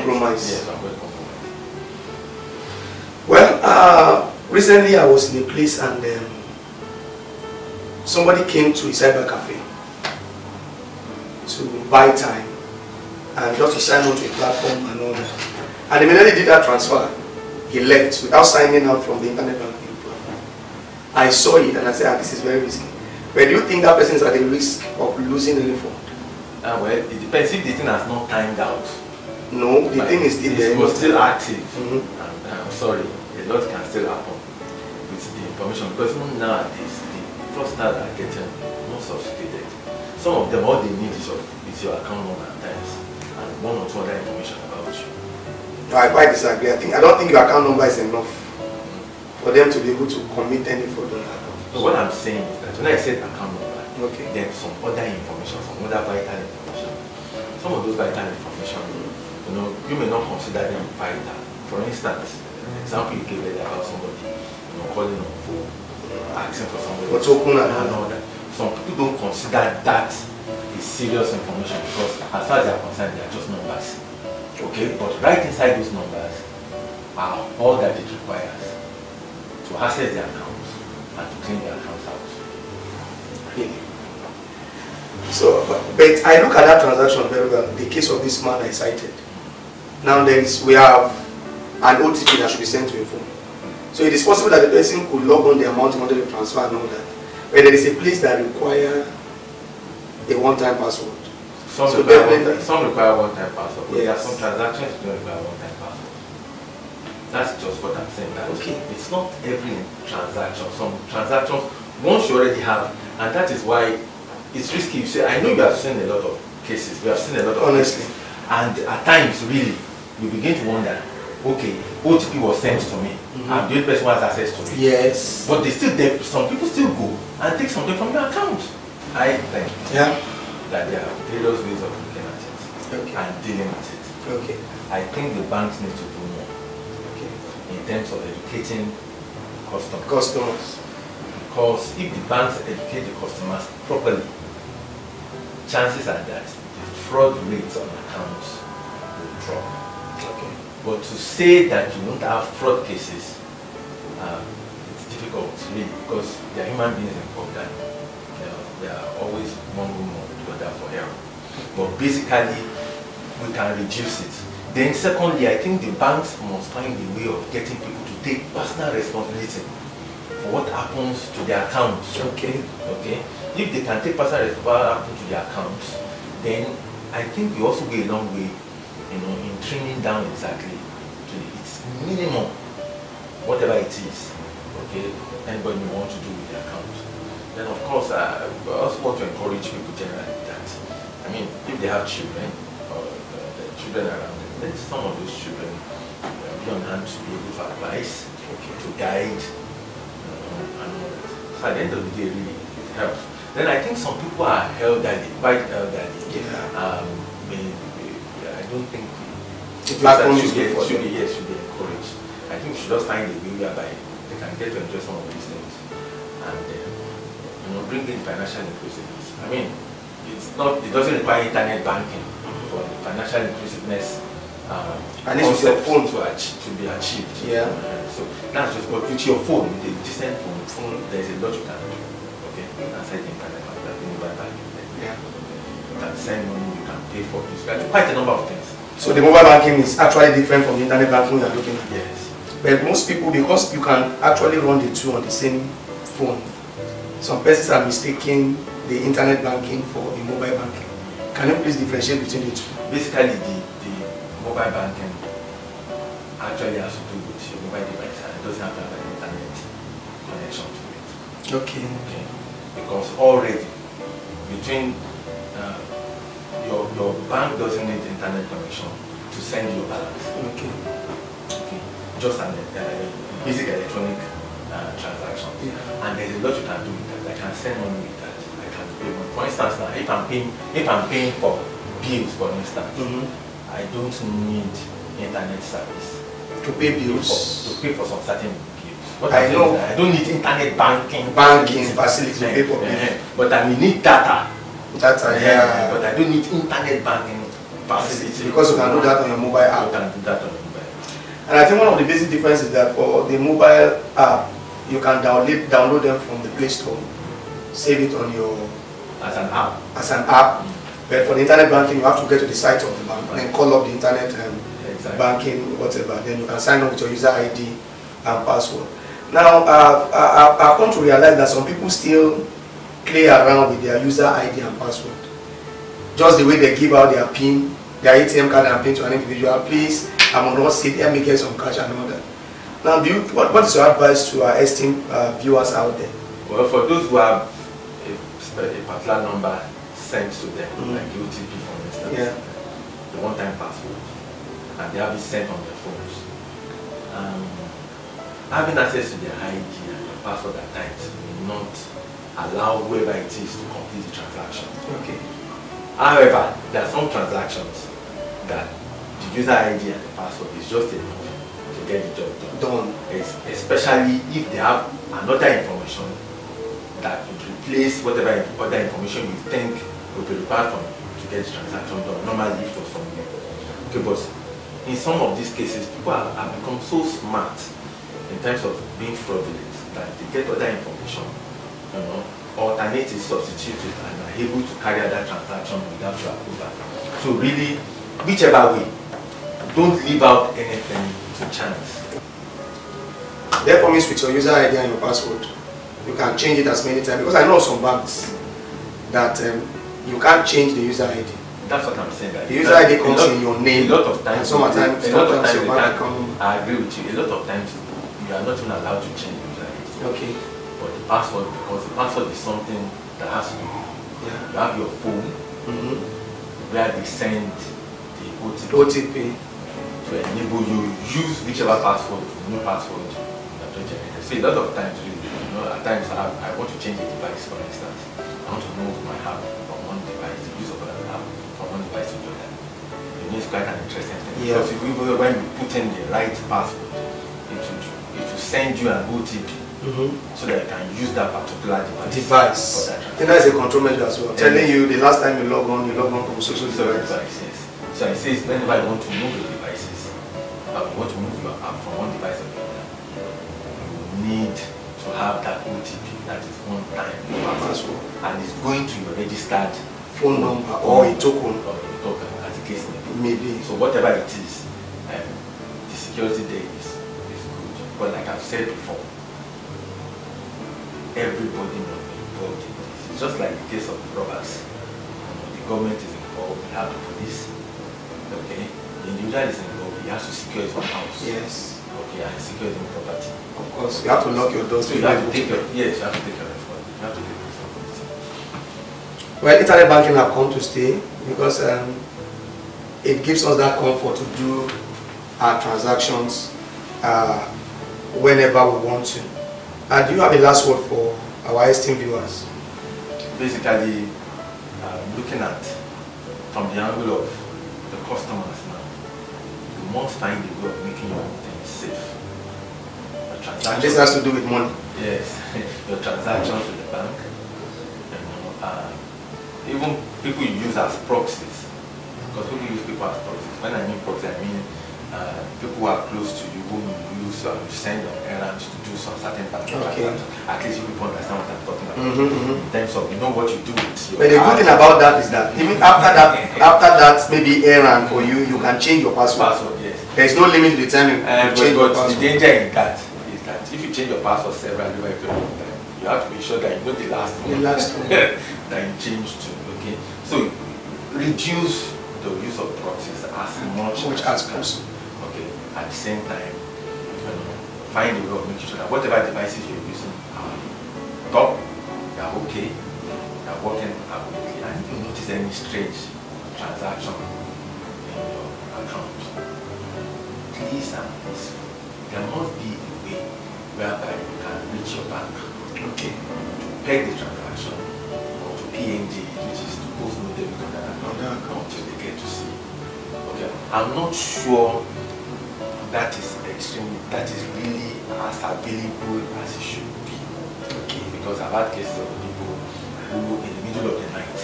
compromise. Yes, avoid compromise. Well, recently I was in a place and somebody came to a cyber cafe to buy time and just to sign on to a platform and all that. And the minute he did that transfer, he left without signing out from the internet banking platform. I saw it and I said, this is very risky. But do you think that person is at the risk of losing any phone? Well, it depends if the thing has not timed out. No, the thing is still there. It was still active. Mm-hmm. And I'm sorry, a lot can still happen with the information because even nowadays, the fraudsters are getting more sophisticated. Some of them, all they need is your account number at times and one or two other information about you. No, I quite disagree. I don't think your account number is enough for them to be able to commit any fraud on your account. So what I'm saying is that when I said account number, okay, then some other information, some other vital information. Some of those vital information, you may not consider them vital. For instance, an example you gave earlier about somebody, calling on phone, asking for somebody, for token and all that. Some people don't consider that is serious information because as far as they are concerned, they are just numbers. Okay, but right inside those numbers are all that it requires to access their accounts and to clean their accounts out. Really? So, but I look at that transaction very well. The case of this man I cited. Now we have an OTP that should be sent to a phone. So it is possible that the person could log on the amount he wanted to transfer and all that. But there is a place that requires a one-time password. Some require one-time password, but there are some transactions that don't require one-time password. That's just what I'm saying. That okay, it's not every transaction. Some transactions, once you already have, and that is why it's risky. You say, I know you have seen a lot of cases. We have seen a lot of cases, and at times, really, you begin to wonder. Okay, OTP was sent to me, and the other person has access to it. Yes. But some people still go and take something from your account. I think that there are various ways of looking at it and dealing with it. Okay. I think the banks need to do more. Okay. In terms of educating customers. Because if the banks educate the customers properly, chances are that the fraud rates on accounts will drop. Okay. But to say that you don't have fraud cases, it's difficult really because they are human beings involved and there are always one room or the other for error. But basically, we can reduce it. Then secondly, I think the banks must find a way of getting people to take personal responsibility for what happens to their accounts. Okay. Okay. If they can take personal responsibility for what happens to their accounts, then I think we also go a long way in trimming down exactly to its minimum, whatever it is, okay, anybody want to do with the account. Then of course, I also want to encourage people generally that, I mean, if they have children, or the children around them, then some of those children be on hand to be able to advise, okay, to guide, and all that. So at the end of the day, really, it helps. Then I think some people are elderly, quite elderly. Yeah. I don't think the platform should be encouraged. I think we should just find a way whereby they can get to enjoy some of these things and bring in financial inclusiveness. I mean, it doesn't require internet banking for the financial inclusiveness and it's with your phone to be achieved. Yeah. So that's just, but with your phone, with a decent phone, there's a lot you can do. Okay, you can set internet banking. Yeah. You can send money, you can pay for this. You can do quite a number of things. So the mobile banking is actually different from the internet banking we are looking at. Yes. But most people, because you can actually run the two on the same phone, some persons are mistaking the internet banking for the mobile banking. Can you please differentiate between the two? Basically, the mobile banking actually has to do with your mobile device and it doesn't have to have an internet connection to it. Okay. Okay. Because already between your bank doesn't need internet connection to send you balance. Okay. Okay. Just an basic electronic transaction. Yeah. And there's a lot you can do with that. I can send money with that. I can pay money. For instance, now if I'm paying for bills, for instance, I don't need internet service to pay bills. To pay for some certain bills. What I know. I don't need internet banking facility to pay for bills. But I may need data. Data, yeah. But I don't need internet banking facility. Because you can do that on your mobile app. You can do that on your mobile. And I think one of the basic differences is that for the mobile app, you can download them from the Play Store, save it on your As an app. But for the internet banking, you have to get to the site of the bank and then call up the internet Exactly. banking, whatever. Then you can sign up with your user ID and password. Now, I've come to realize that some people still play around with their user ID and password. Just the way they give out their PIN, their ATM card and PIN to an individual. Please, I'm on not sit, let me get some cash and all that. Now, what is your advice to our esteemed viewers out there? Well, for those who have a particular number sent to them, like OTP for instance, the one-time password, and they have it sent on their phones. Having access to their ID and their password at times will not allow whoever it is to complete the transaction. Okay. However, there are some transactions that the user ID and the password is just enough to get the job done. Especially if they have another information that would replace whatever other information you think would be required from to get the transaction done. Normally if it was from you. Okay, but in some of these cases, people have become so smart in terms of being fraudulent that they get other information, alternate it, substitute it, and are able to carry out that transaction without your approval. So really, whichever way, don't leave out anything to chance. Therefore, means with your user ID and your password, you can change it as many times. Because I know some banks that you can't change the user ID. That's what I'm saying. That the user ID comes in your name. A lot of times, sometimes your bank account. I agree with you. A lot of times, you are not even allowed to change the user ID. Okay. But the password, because the password is something that has to do. You have your phone, where they send the OTP to enable you use whichever password, new password that you generated. So a lot of times, at times I want to change a device, for instance. I want to move my app from one device, the use of an app from one device to the other. It's quite an interesting thing. Because when you put in the right password, it will send you an OTP so that you can use that particular device. And that's a control measure as well. Telling you the last time you log on from social device. Yes. So it says whenever you want to move your devices, or you want to move your app from one device to the other, you need to have that OTP, that is one time password, and it's going to your registered phone number or a token. As the case may be. So whatever it is, the security there is good. But like I've said before, everybody must be involved in this. It's just like the case of robbers. The government is involved, we have the police. Okay, the individual is involved, he has to secure his own house. Yes. Okay, and secure his own property. Of course, you have to lock your doors. So you have to take your responsibility. You have to take responsibility. Well, internet banking have come to stay because it gives us that comfort to do our transactions whenever we want to. Do you have a last word for our esteemed viewers? Basically, looking at from the angle of the customers now, you must find a way of making your own things safe. And this has to do with money. Yes, your transactions with the bank, even people you use as proxies, because people use people as proxies. When I mean proxy, I mean people who are close to you, whom you use, you send on errands to do some certain banking transactions. At least you people understand what I'm talking about. In terms of, you know what you do with your But the good thing about that is that even after that maybe errand for you, you can change your password. Yes. There is no limit to the time you change your password. The danger in that is that if you change your password several times, you have to be sure that you know the last one. The last one. That you changed to. Okay, so reduce the use of proxies as much as possible. Okay, at the same time, find a way of making sure that whatever devices you're using are top, they are okay, they are working appropriately, and if you notice any strange transaction in your account, please and please, there must be a way whereby you can reach your bank, okay, to peg the transaction, or to PNG, which is to post no debit on that account until they get to see. Okay, I'm not sure that is really as available as it should be. Okay, because I've had cases of people who in the middle of the night,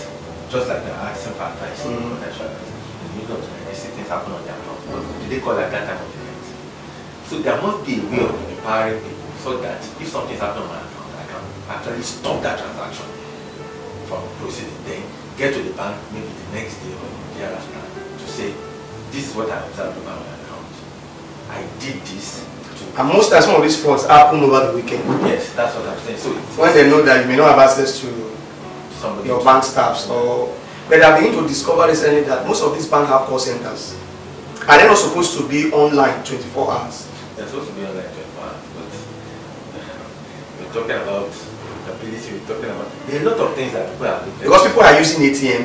just like they're asking for advice, in the middle of the night, they see things happen on their account. What do they call at that time of the night? So there must be a way of empowering people so that if something's happening on my account, I can actually stop that transaction from proceeding. Then get to the bank maybe the next day or the day after to say, this is what I observed about my account. I did this. And most times some of these frauds happen over the weekend. Yes, that's what I'm saying. So when they know that you may not have access to your bank staffs, or but I begin to discover recently that most of these banks have call centers. Are they not supposed to be online 24 hours? They're supposed to be online 24 hours, but we're talking about ability, we're talking about there are a lot of things that people are looking at. Because people are using ATM.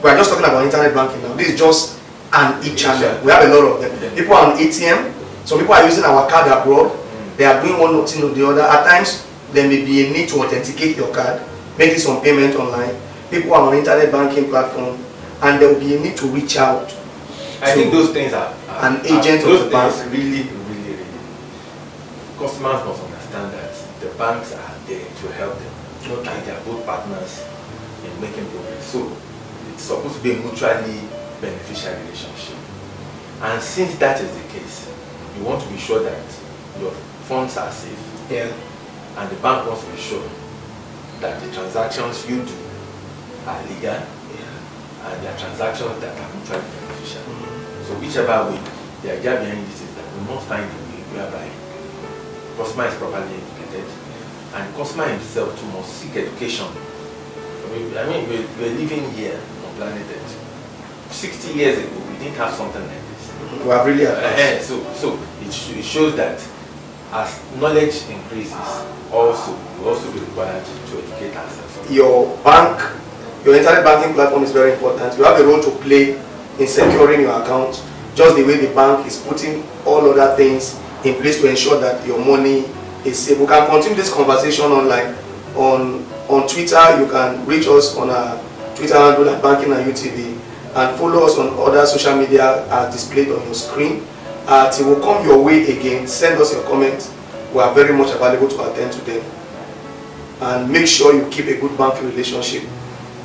We are just talking about internet banking now. This is just an e-channel. We have a lot of them. People are on ATM. Some people are using our card abroad. They are doing one thing or the other. At times, there may be a need to authenticate your card, making some payment online. People are on internet banking platform, and there will be a need to reach out. I think those things are an agent of the bank. Really. Customers must understand that the banks are there to help them, and they are both partners in making progress. So it's supposed to be a mutually beneficial relationship. And since that is the case, you want to be sure that your funds are safe. Yeah. And the bank wants to be sure that the transactions you do are legal. Yeah. And they are transactions that are mutually beneficial. So whichever way, the idea behind this is that we must find a way whereby customer is properly educated, and customer himself too must seek education. I mean, we're living here on planet Earth. 60 years ago, we didn't have something like this. We have really so it shows that as knowledge increases, also we also be required to educate ourselves. Your bank, your internet banking platform is very important. You have a role to play in securing your account, just the way the bank is putting all other things in place to ensure that your money is safe. We can continue this conversation online. On Twitter, you can reach us on our Twitter handle at Banking and UTV, and follow us on other social media as displayed on your screen. It will come your way again. Send us your comments. We are very much available to attend to them. And make sure you keep a good banking relationship.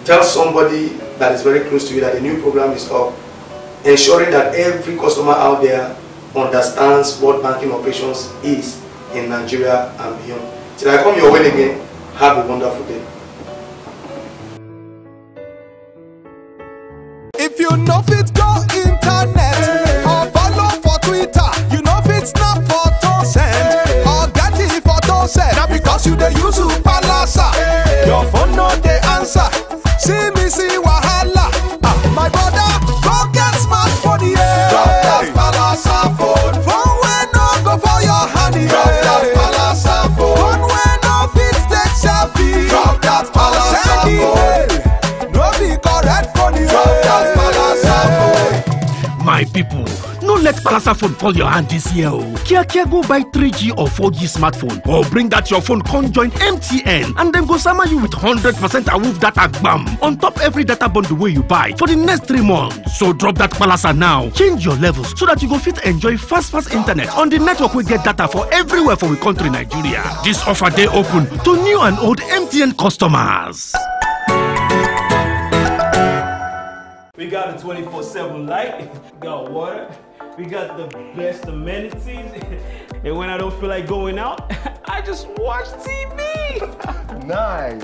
Tell somebody that is very close to you that a new program is up, ensuring that every customer out there understands what banking operations is in Nigeria and beyond. Till I come your way again, have a wonderful day. If you know fit go internet or follow for Twitter, you know fit snap photo send or get it photo send. Now because you dey use Palasa, your phone no dey answer. See me see wahala. My brother, go get smartphone, yeah. Drop that Palasa phone. Phone wey no go for your hand, yeah. Drop that Palasa phone. Phone wey no fit take selfie. Drop that Palasa phone. No be correct phone, yeah. Drop that Palasa phone. My people, no let Palasa phone fall your hand this year. Kia go buy 3G or 4G smartphone, or bring that your phone con join MTN, and then go summer you with 100% awoof data bam on top every data bundle way you buy for the next 3 months. So drop that Palasa now, change your levels so that you go fit enjoy fast internet on the network we get data for everywhere for we country Nigeria. This offer day open to new and old MTN customers. We got a 24/7 light, we got water, we got the best amenities, and when I don't feel like going out, I just watch TV. Nice.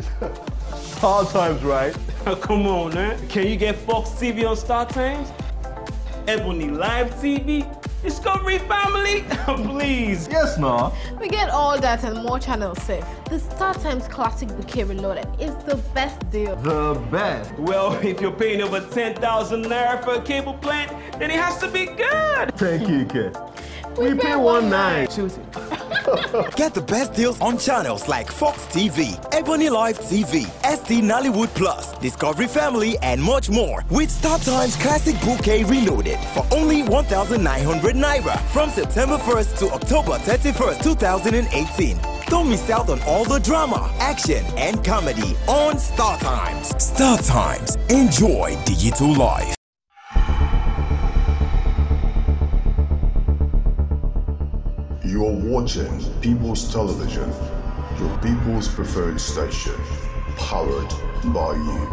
Star Times, right? Come on, man. Can you get Fox TV on Star Times? Ebony Live TV? Discovery Family? Please. Yes, ma. We get all that and more channels safe. The Star Times Classic Bouquet Reloaded is the best deal. The best. Well, if you're paying over 10,000 naira for a cable plan, then it has to be good. Thank you, kid. We pay 1.9. Choose it. Get the best deals on channels like Fox TV, Ebony Live TV, ST Nollywood Plus, Discovery Family, and much more with Star Times Classic Bouquet Reloaded for only 1,900 naira from September 1st to October 31st, 2018. Don't miss out on all the drama, action, and comedy on Star Times. Star Times. Enjoy digital life. You're watching People's Television, your people's preferred station, powered by you.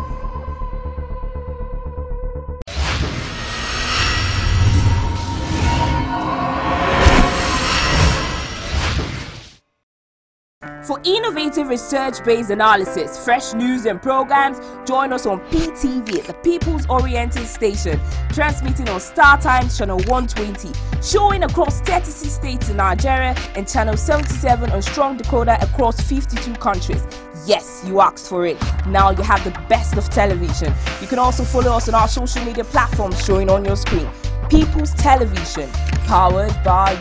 For innovative research-based analysis, fresh news and programs, join us on PTV, the People's Oriented Station, transmitting on Star Times Channel 120, showing across 36 states in Nigeria, and Channel 77 on Strong Decoder across 52 countries. Yes, you asked for it. Now you have the best of television. You can also follow us on our social media platforms showing on your screen. People's Television, powered by you.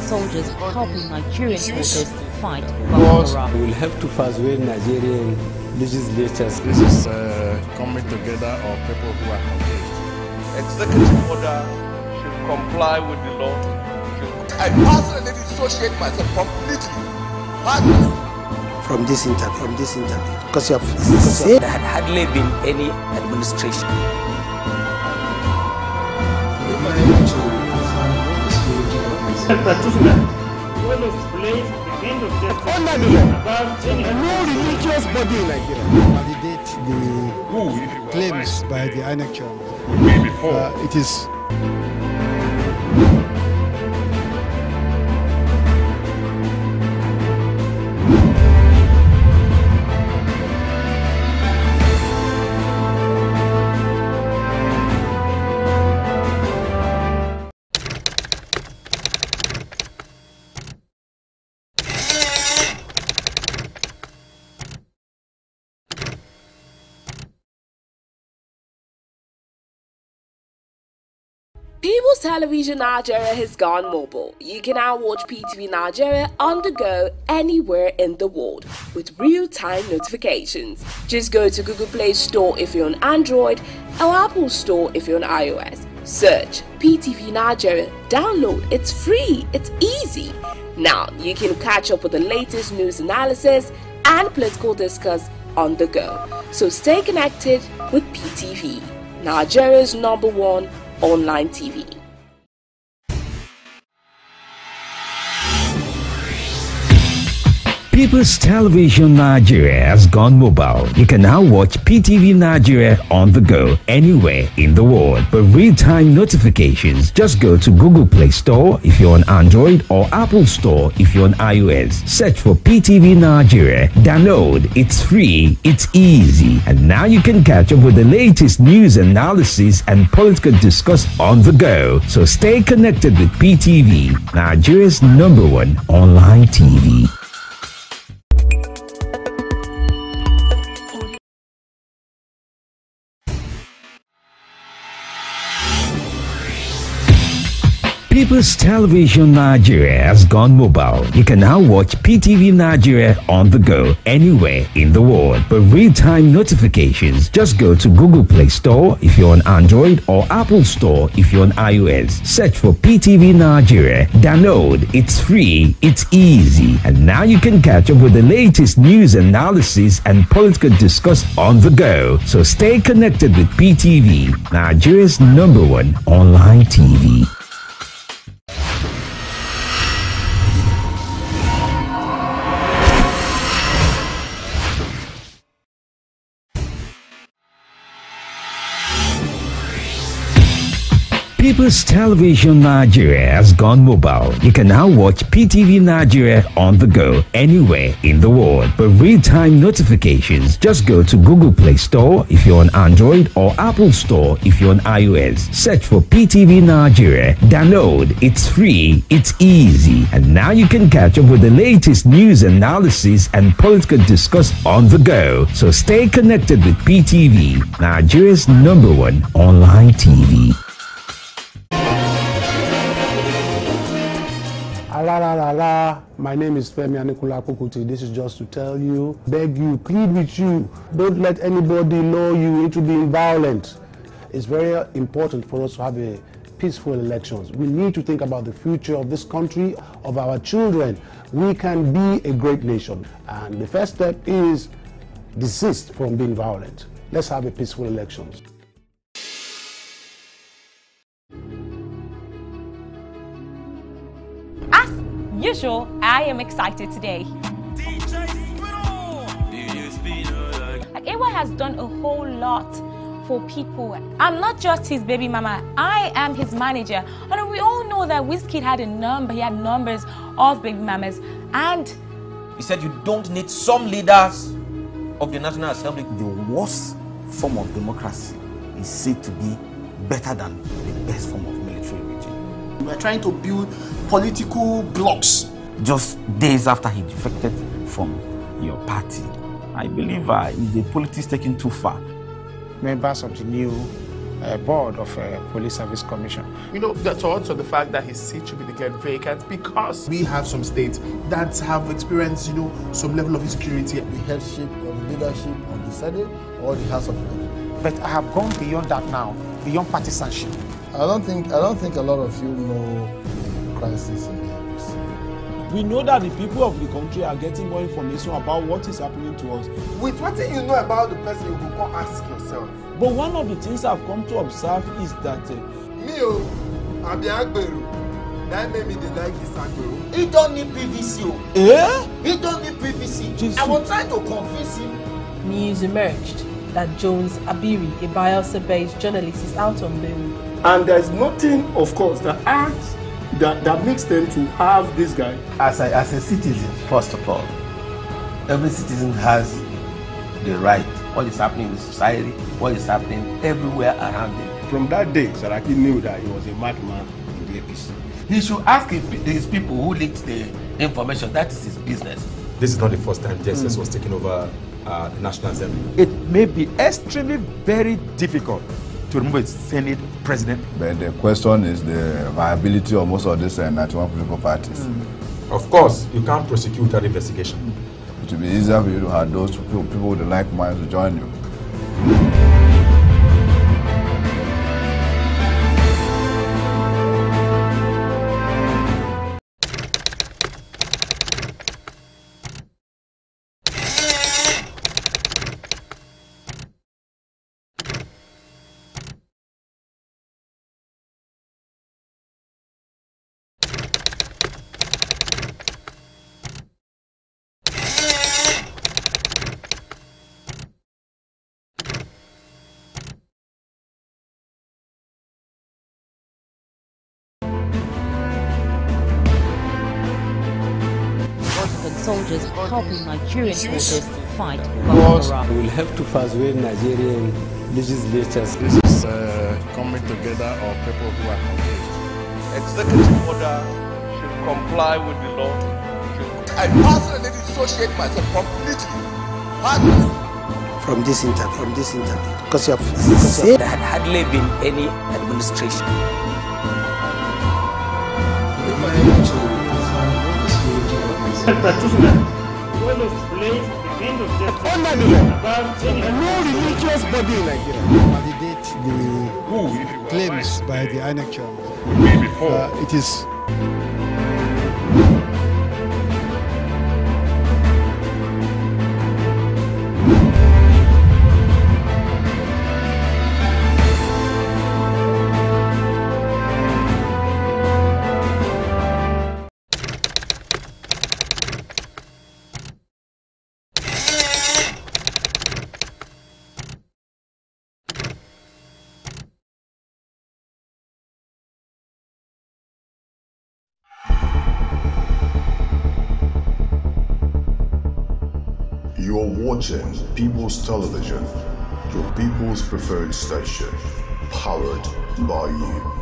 Soldiers helping Nigerian soldiers fight Boko Haram. We will have to persuade Nigerian legislatures. This is coming together of people who are confused. Executive order should comply with the law. I personally dissociate myself completely. Personally. From this interview, because you have said there had hardly been any administration. Practitioner well explains the end of justice under the law. About no religious body in Nigeria validate the claims by the INEC chairman. It is People's Television Nigeria has gone mobile. You can now watch PTV Nigeria on the go anywhere in the world with real-time notifications. Just go to Google Play Store if you're on Android or Apple Store if you're on iOS. Search PTV Nigeria, download, it's free, it's easy. Now you can catch up with the latest news analysis and political discourse on the go. So stay connected with PTV, Nigeria's #1 online TV. People's Television Nigeria has gone mobile. You can now watch PTV Nigeria on the go anywhere in the world. For real-time notifications, just go to Google Play Store if you're on Android or Apple Store if you're on iOS. Search for PTV Nigeria. Download. It's free. It's easy. And now you can catch up with the latest news analysis and political discourse on the go. So stay connected with PTV, Nigeria's #1 online TV. People's Television Nigeria has gone mobile. You can now watch PTV Nigeria on the go anywhere in the world. For real-time notifications, just go to Google Play Store if you're on Android or Apple Store if you're on iOS. Search for PTV Nigeria. Download. It's free. It's easy. And now you can catch up with the latest news analysis and political discourse on the go. So stay connected with PTV, Nigeria's #1 online TV. People's Television Nigeria has gone mobile. You can now watch PTV Nigeria on the go anywhere in the world. For real-time notifications, just go to Google Play Store if you're on Android or Apple Store if you're on iOS. Search for PTV Nigeria. Download. It's free. It's easy. And now you can catch up with the latest news analysis and political discourse on the go. So stay connected with PTV, Nigeria's #1 online TV. My name is Femi Anikula Kokuti. This is just to tell you, beg you, plead with you. Don't let anybody lure you into being violent. It's very important for us to have a peaceful elections. We need to think about the future of this country, of our children. We can be a great nation. And the first step is desist from being violent. Let's have a peaceful elections. As usual, I am excited today. Like, AY has done a whole lot for people. I'm not just his baby mama, I am his manager. And we all know that Wizkid had he had numbers of baby mamas. And he said you don't need some leaders of the National Assembly. The worst form of democracy is said to be better than the best form of military regime. We are trying to build political blocks. Just days after he defected from your party, I believe the politics taken too far. Members of the new board of Police Service Commission. You know, the thoughts of the fact that his seat should be declared vacant because we have some states that have experienced, some level of insecurity. The headship or the leadership on the Senate or the House of Representatives. But I have gone beyond that now, beyond partisanship. I don't think a lot of you know the crisis in the APC. We know that the people of the country are getting more information about what is happening to us. With what you know about the person, you will go ask yourself. But one of the things I've come to observe is that I'm the Agbero. That made me like this Agbero. He don't need PVC. He don't need PVC. I was trying to convince him. News emerged that Jones Abiri, a Bayelsa-based journalist, is out on bail. And there's nothing, of course, that makes them to have this guy. As a citizen, first of all, every citizen has the right. What is happening in the society, what is happening everywhere around him. From that day, Saraki knew that he was a madman in the APC. He should ask his people who leaked the information. That is his business. This is not the first time JSS was taking over the National Assembly. It may be extremely very difficult to remove a Senate president. But the question is the viability of most of these 91 political parties. Of course, you can't prosecute that investigation. It will be easier for you to have those people with the like minds to join you. soldiers helping Nigerian forces fight Boko Haram. We will have to persuade Nigerian legislatures. This is coming together of people who are confused. Executive order should comply with the law. I personally dissociate myself completely. Personally. From this interview, because you have said there had hardly been any administration. Well explained the end of justice no religious body in Nigeria validate the claims by the INEC chairman. It is You're watching People's Television, your people's preferred station, powered by you.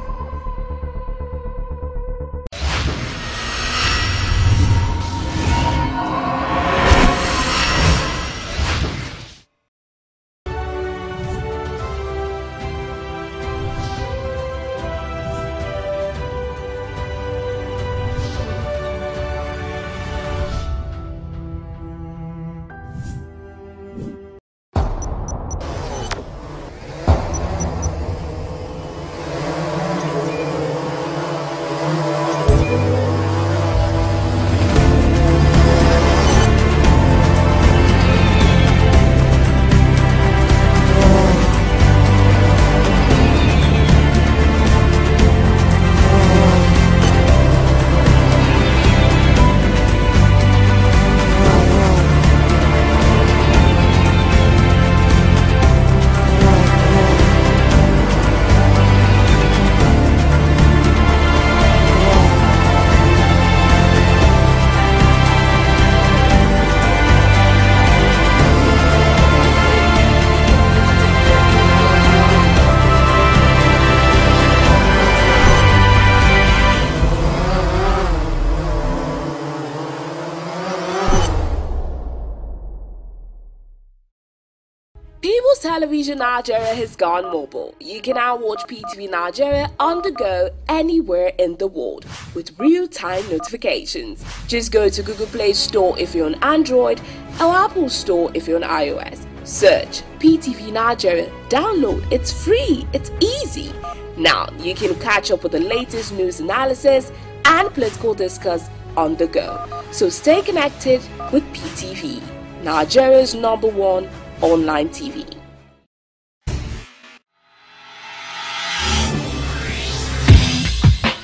People's Television Nigeria has gone mobile. You can now watch PTV Nigeria on the go anywhere in the world with real-time notifications. Just go to Google Play Store if you're on Android or Apple Store if you're on iOS. Search PTV Nigeria, download, it's free, it's easy. Now you can catch up with the latest news analysis and political discourse on the go. So stay connected with PTV, Nigeria's #1 online TV.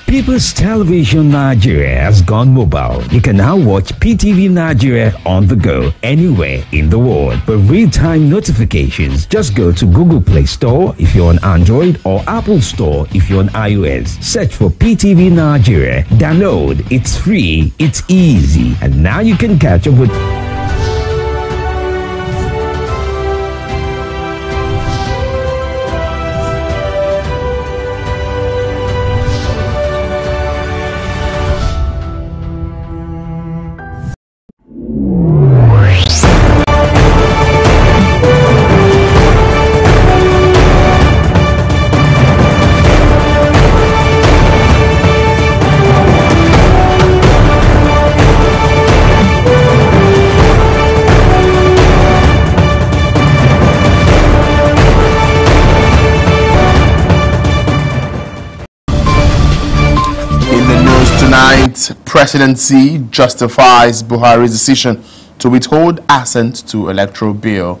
People's Television Nigeria has gone mobile. You can now watch PTV Nigeria on the go anywhere in the world. For real-time notifications, just go to Google Play Store if you're on Android or Apple Store if you're on iOS. Search for PTV Nigeria. Download. It's free. It's easy. And now you can catch up with Presidency justifies Buhari's decision to withhold assent to electoral bill.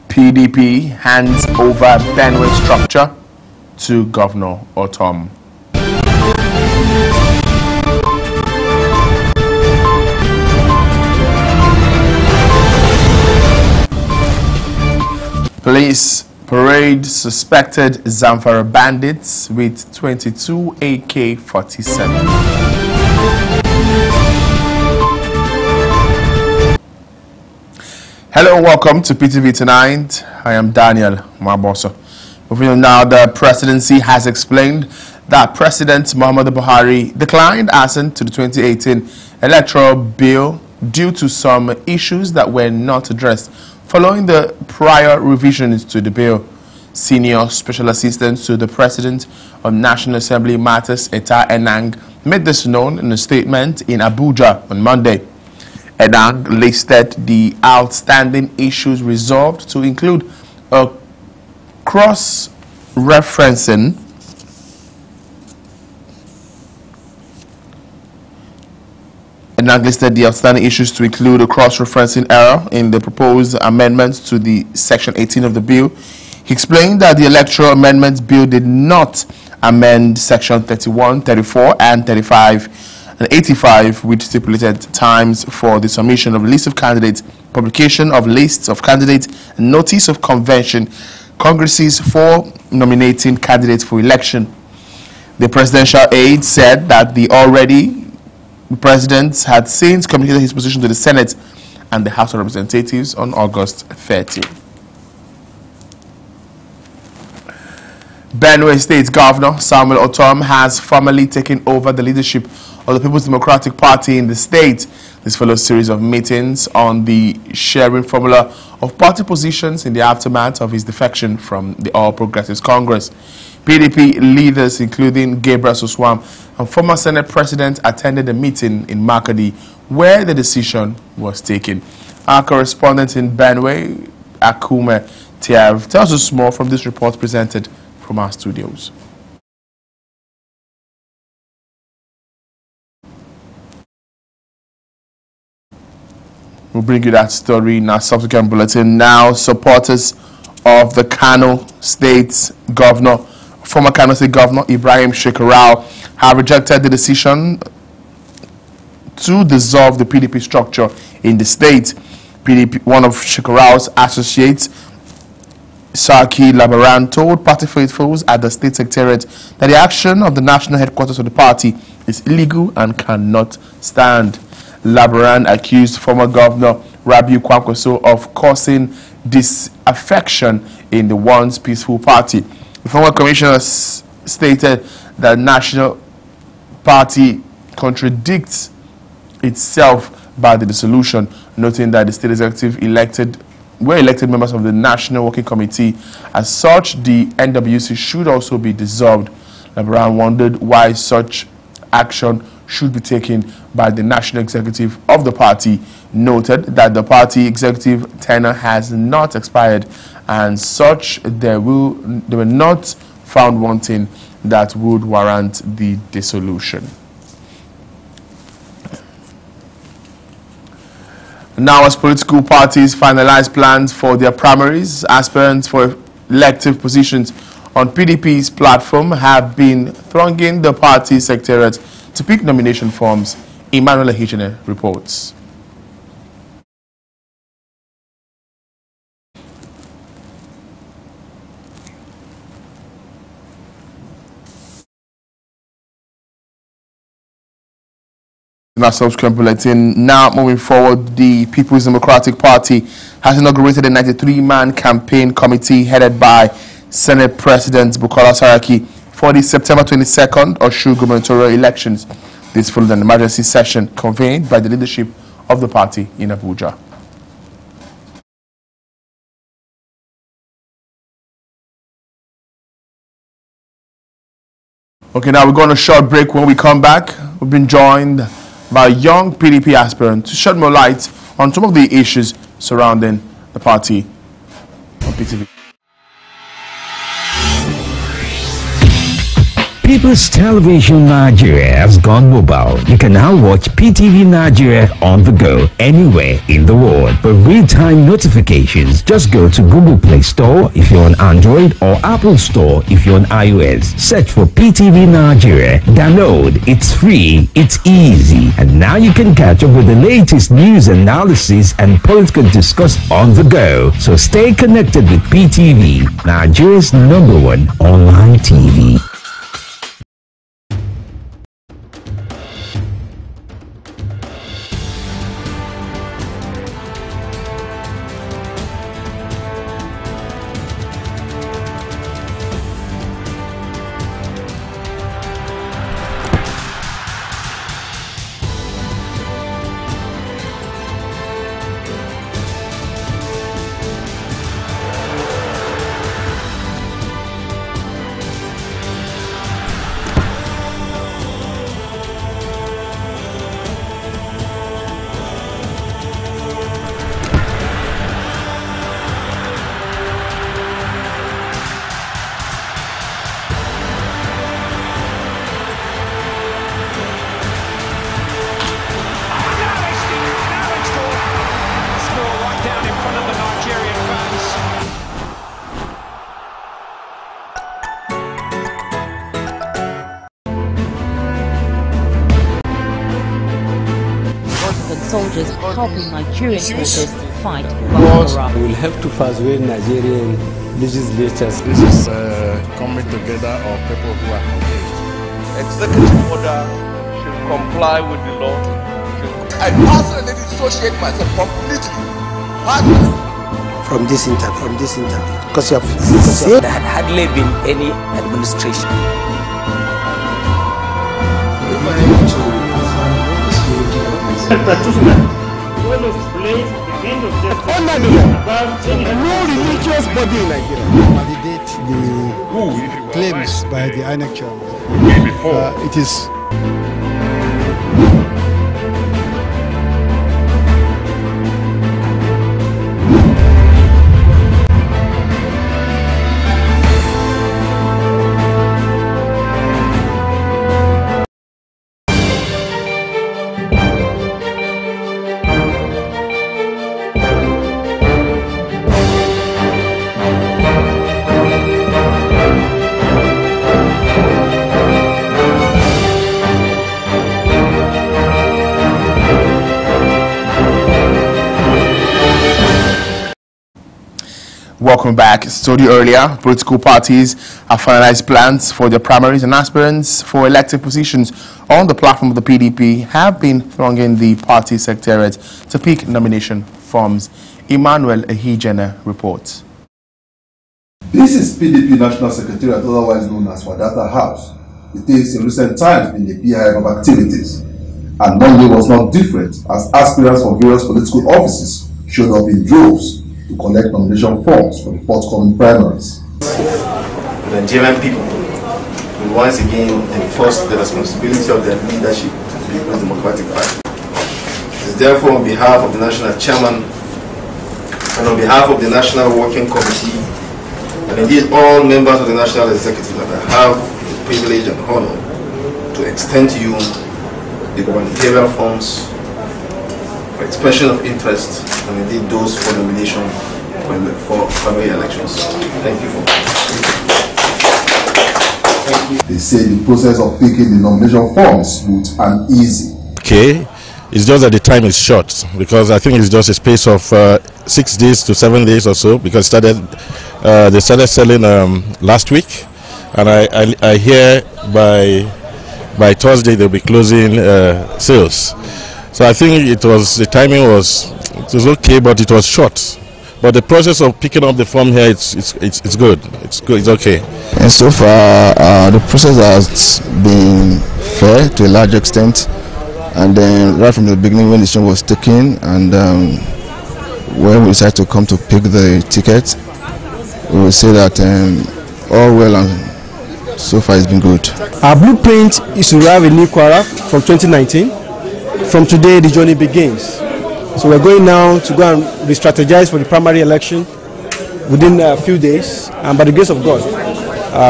PDP hands over Benue structure to Governor Ortom. Police parade suspected Zamfara bandits with 22 AK-47. Hello and welcome to PTV Tonight. I am Daniel Maboso. Moving on now, the presidency has explained that President Muhammadu Buhari declined assent to the 2018 electoral bill due to some issues that were not addressed following the prior revisions to the bill. Senior Special Assistant to the President on National Assembly Matters, Eta Enang, made this known in a statement in Abuja on Monday. Enang listed the outstanding issues resolved to include a cross-referencing Enang listed the outstanding issues to include a cross-referencing error in the proposed amendments to the Section 18 of the bill. He explained that the Electoral Amendments Bill did not amend Section 31, 34, and 35 and 85, which stipulated times for the submission of a list of candidates, publication of lists of candidates, and notice of convention, congresses for nominating candidates for election. The presidential aide said that the President had since communicated his position to the Senate and the House of Representatives on August 30. Benue State Governor Samuel Ortom has formally taken over the leadership of the People's Democratic Party in the state. This follows a series of meetings on the sharing formula of party positions in the aftermath of his defection from the All Progressives Congress. PDP leaders, including Gabriel Suswam and former Senate President, attended a meeting in Makadi where the decision was taken. Our correspondent in Benue, Akume Tiav, tells us more from this report presented from our studios. We'll bring you that story in our subsequent bulletin. Now, supporters of the Kano State Governor, former Kano State Governor Ibrahim Shekarau, have rejected the decision to dissolve the PDP structure in the state. PDP, one of Shekarau's associates, Saki Labaran, told party faithfuls at the state secretariat that the action of the national headquarters of the party is illegal and cannot stand. Labaran accused former Governor Rabiu Kwankwaso of causing disaffection in the once peaceful party. The former commissioner stated that the National Party contradicts itself by the dissolution, noting that the state executive were elected members of the National Working Committee. As such, the NWC should also be dissolved. Brown wondered why such action should be taken by the national executive of the party, noted that the party executive tenure has not expired, and such they were not found wanting that would warrant the dissolution. Now, as political parties finalize plans for their primaries, aspirants for elective positions on PDP's platform have been thronging the party secretariat to pick nomination forms. Emmanuel Ehijene reports. In our subsequent bulletin, now moving forward, the People's Democratic Party has inaugurated a 93-man campaign committee headed by Senate President Bukola Saraki for the September 22nd Osun gubernatorial elections. This followed an emergency session convened by the leadership of the party in Abuja. Okay, now we're going on a short break. When we come back, we've been joined by a young PDP aspirant to shed more light on some of the issues surrounding the party on PTV. People's Television Nigeria has gone mobile. You can now watch PTV Nigeria on the go anywhere in the world. For real-time notifications, just go to Google Play Store if you're on Android or Apple Store if you're on iOS. Search for PTV Nigeria. Download. It's free. It's easy. And now you can catch up with the latest news analysis and political discourse on the go. So stay connected with PTV, Nigeria's #1 online TV. Soldiers helping Nigerian forces fight Boko Haram. We will have to persuade Nigerian legislatures. This is coming together of people who are confused. Executive order should comply with the law. I personally dissociate myself completely. Personally. From this interview, because you have said there had hardly been any administration. Practitioner well explains the kind of justice under the law, no religious body in Nigeria validate the claims by the INEC chairman. It is Welcome back. As told you earlier, political parties have finalized plans for their primaries, and aspirants for elected positions on the platform of the PDP have been thronging the party secretariat to pick nomination forms. Emmanuel Ehijene reports. This is PDP National Secretariat, otherwise known as Wadata House. It is in recent times been the beehive of activities. And Monday was not different, as aspirants for various political offices showed up in droves to collect nomination forms for the forthcoming primaries. The Nigerian people will once again enforce the responsibility of their leadership to the People's Democratic Party. It is therefore on behalf of the National Chairman and on behalf of the National Working Committee and indeed all members of the National Executive that I have the privilege and honor to extend to you the gubernatorial forms for expression of interest and indeed those for nomination for primary elections. Thank you for They say the process of picking the nomination form is smooth and easy. Okay, it's just that the time is short because I think it's just a space of 6 days to 7 days or so, because they started selling last week, and I hear by Thursday they'll be closing sales. So I think the timing was okay, but it was short. But the process of picking up the form here, it's good. It's good. It's okay. And so far, the process has been fair to a large extent. And then right from the beginning, when the decision was taken, and when we decided to come to pick the ticket, we will say that all well, and so far it's been good. Our blueprint is to arrive in New Kwara from 2019. From today, the journey begins. So we're going now to go and re-strategize for the primary election within a few days, and by the grace of God,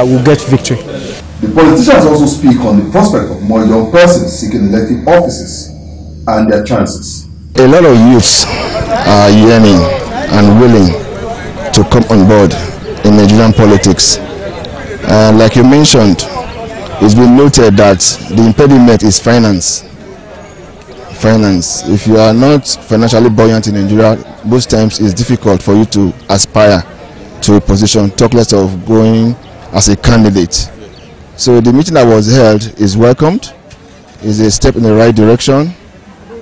we'll get victory. The politicians also speak on the prospect of more young persons seeking elective offices and their chances. A lot of youths are yearning and willing to come on board in Nigerian politics. Like you mentioned, it's been noted that the impediment is finance. If you are not financially buoyant in Nigeria, most times it's difficult for you to aspire to a position, talk less of going as a candidate. So the meeting that was held is welcomed, is a step in the right direction,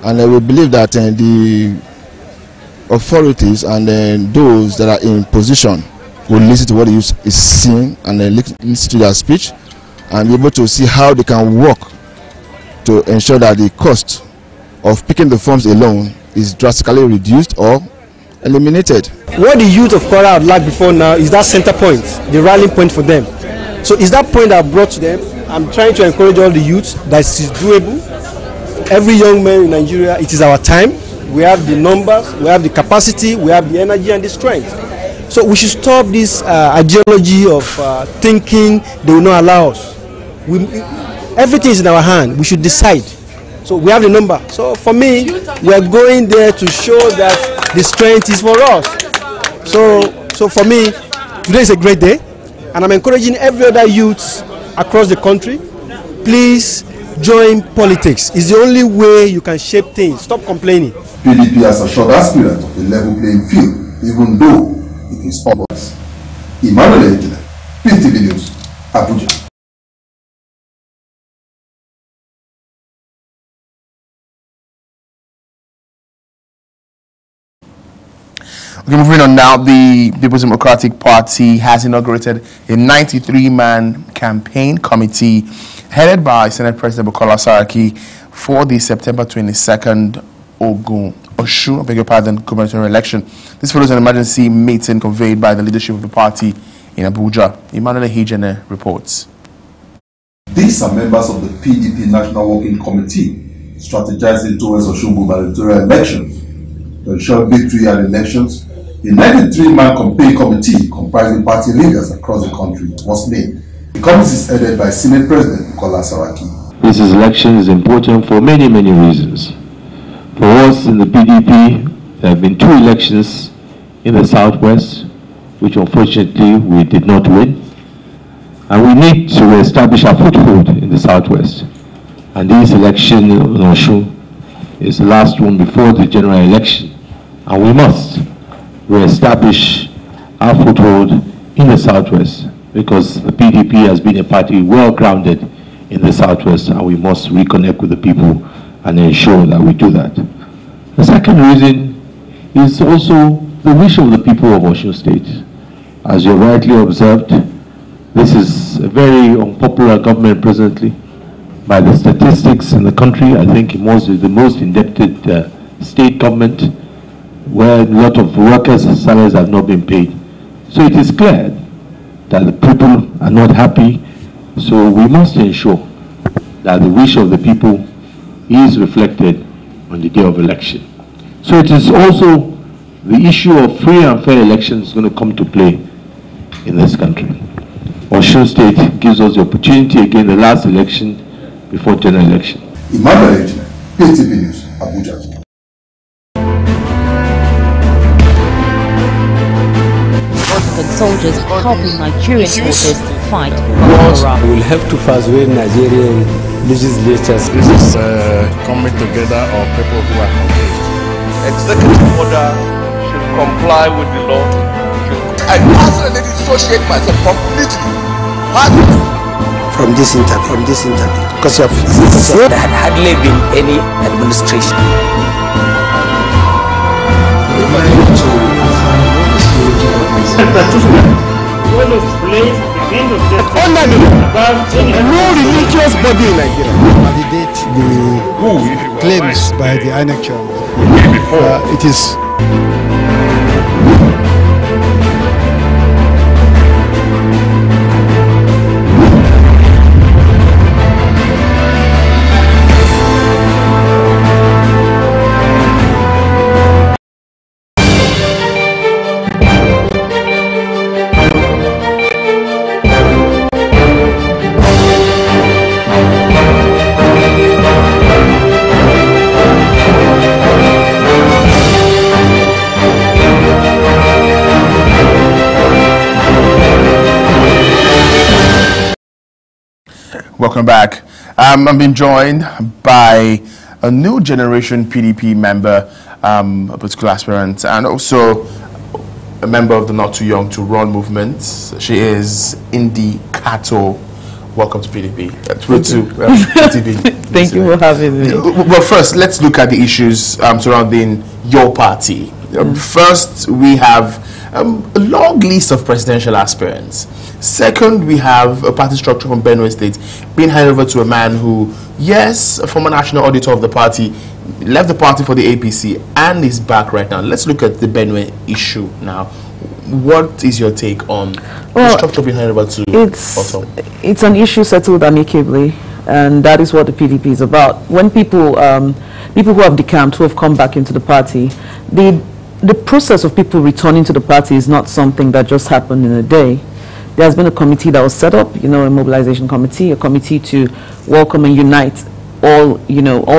and we believe that the authorities and those that are in position will listen to what the youth is saying and listen to their speech and be able to see how they can work to ensure that the cost of picking the forms alone is drastically reduced or eliminated. What the youth of Kwara would like before now is that center point, the rallying point for them. So it's that point that I brought to them. I'm trying to encourage all the youth that it is doable. Every young man in Nigeria, it is our time. We have the numbers, we have the capacity, we have the energy and the strength. So we should stop this ideology of thinking they will not allow us. Everything is in our hand. We should decide. So we have the number. So for me, we are going there to show that the strength is for us. So for me, today is a great day, and I'm encouraging every other youth across the country, please join politics. It's the only way you can shape things. Stop complaining. PDP has assured aspirants of a level playing field, even though it is obvious. Emmanuel Ejide, PTV News, Abuja. Okay, moving on now, the People's Democratic Party has inaugurated a 93-man campaign committee headed by Senate President Bukola Saraki for the September 22nd gubernatorial election. This follows an emergency meeting convened by the leadership of the party in Abuja. Emmanuel Hijene reports. These are members of the PDP National Working Committee strategizing towards Osun gubernatorial elections. To ensure victory at elections, a 93-man campaign committee comprising party leaders across the country was named. The committee is headed by Senate President Bukola Saraki. This election is important for many reasons. For us in the PDP, there have been 2 elections in the Southwest, which unfortunately we did not win. And we need to reestablish our foothold in the Southwest. And this election in Osun is the last one before the general election. And we must reestablish our foothold in the Southwest, because the PDP has been a party well grounded in the Southwest, and we must reconnect with the people and ensure that we do that. The second reason is also the wish of the people of Osun State. As you rightly observed, this is a very unpopular government presently. By the statistics in the country, I think it is the most indebted state government, where a lot of workers' salaries have not been paid. So it is clear that the people are not happy. So we must ensure that the wish of the people is reflected on the day of election. So it is also the issue of free and fair elections going to come to play in this country. Osun State gives us the opportunity again, the last election before general election. Emmanuel Ejina, PTV News, Abuja. Soldiers helping Nigerian forces fight Boko Haram. We will have to persuade Nigerian legislatures. This is coming together of people who are confused. Executive order should comply with the law. I personally dissociate myself completely. From this interview, because you have there had hardly been any administration. Well explained the end of justice about no religious body in Nigeria. Validate the claims by the INEC chairman. It is. Welcome back. I've been joined by a new generation PDP member, a particular aspirant, and also a member of the Not Too Young to Run movement. She is Indi Kato. Welcome to PDP. PTV. Thank you for having me. Well, first, let's look at the issues surrounding your party. First, we have a long list of presidential aspirants. Second, we have a party structure from Benue State being handed over to a man who, yes, a former national auditor of the party, left the party for the APC and is back right now. Let's look at the Benue issue now. What is your take on the structure being handed over to Otto? It's an issue settled amicably, and that is what the PDP is about. When people who have decamped, who have come back into the party, the process of people returning to the party is not something that just happened in a day. There has been a committee that was set up, a mobilization committee, a committee to welcome and unite all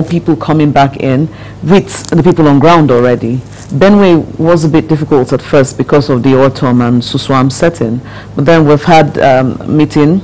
people coming back in with the people on ground already. Benue was a bit difficult at first because of the autumn and Suswam setting, but then we've had a meeting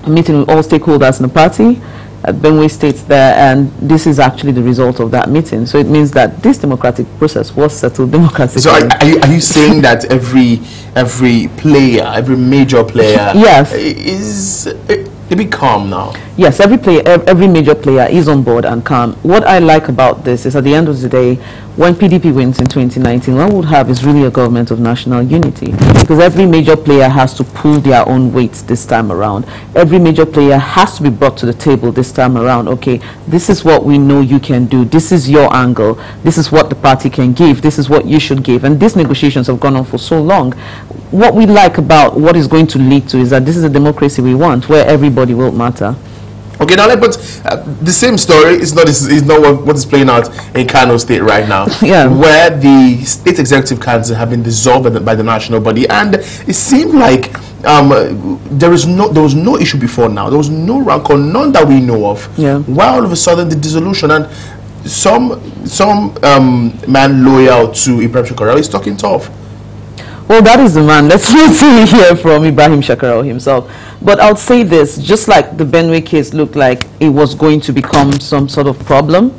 with all stakeholders in the party at Benue State there, and this is actually the result of that meeting. So it means that this democratic process was settled democratically. So are you saying that every player, every major player, yes, is a bit calm now? Yes, every major player is on board and calm. What I like about this is, at the end of the day, when PDP wins in 2019, what we'll have is really a government of national unity, because every major player has to pull their own weight this time around. Every major player has to be brought to the table this time around. Okay, this is what we know you can do. This is your angle. This is what the party can give. This is what you should give. And these negotiations have gone on for so long. What we like about what is going to lead to is that this is a democracy we want, where everybody will matter. Okay, now but the same story is not what is playing out in Kano State right now, where the state executive council have been dissolved by the national body, and it seemed like there was no issue before now. There was no rancor, none that we know of. Why all of a sudden the dissolution, and some man loyal to Ibrahim Shekarau is talking tough. Well, that is the man. Let's really hear from Ibrahim Shekarau himself. But I'll say this, just like the Benue case looked like it was going to become some sort of problem,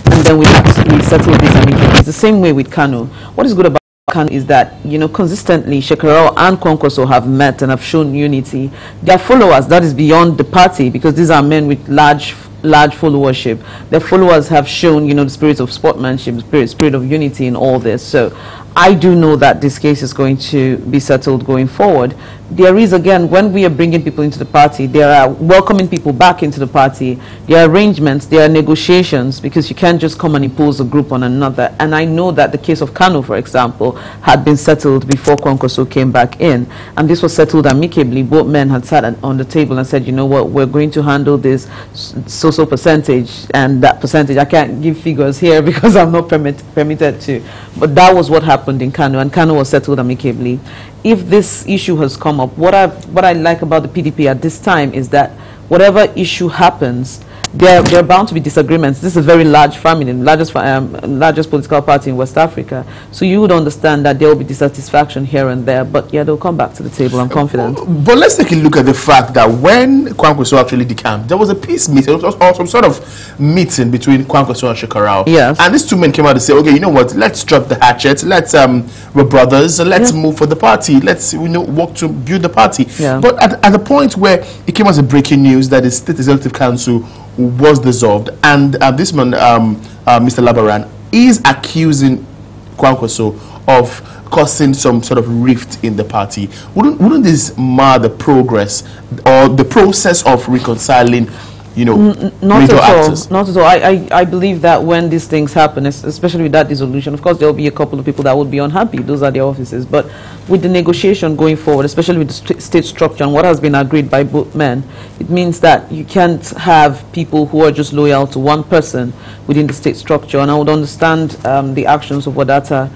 and then we settled this amicably. It's the same way with Kano. What is good about Kano is that, consistently Shekarau and Kwankwaso have met and have shown unity. Their followers, that is beyond the party, because these are men with large followership. Their followers have shown, the spirit of sportsmanship, spirit of unity in all this. So I do know that this case is going to be settled going forward. There is, again, when we are bringing people into the party, there are welcoming people back into the party, there are arrangements, there are negotiations, because you can't just come and impose a group on another. And I know that the case of Kano, for example, had been settled before Kwankwaso came back in. And this was settled amicably. Both men had sat on the table and said, you know what, we're going to handle this so-so percentage, and that percentage, I can't give figures here because I'm not permitted to. But that was what happened in Kano, and Kano was settled amicably. If this issue has come up, what I like about the PDP at this time is that whatever issue happens, there are bound to be disagreements. This is a very large family, largest political party in West Africa. So you would understand that there will be dissatisfaction here and there, but yeah, they'll come back to the table, I'm confident. But let's take a look at the fact that when Kwankwaso actually decamped, there was a peace meeting, or some sort of meeting between Kwankwaso and Shekarau. Yes. And these two men came out to say, okay, you know what, let's drop the hatchet, let's, we're brothers, let's move for the party, let's, work to build the party. Yeah. But at the point where it came as a breaking news that the State Executive Council was dissolved, and this man, Mr. Labaran, is accusing Kwankwaso of causing some sort of rift in the party. Wouldn't this mar the progress or the process of reconciling, not at all. Not at all. I believe that when these things happen, especially with that dissolution, of course there will be a couple of people that would be unhappy. Those are their offices. But with the negotiation going forward, especially with the state structure and what has been agreed by both men, it means that you can't have people who are just loyal to one person within the state structure. And I would understand the actions of Wadata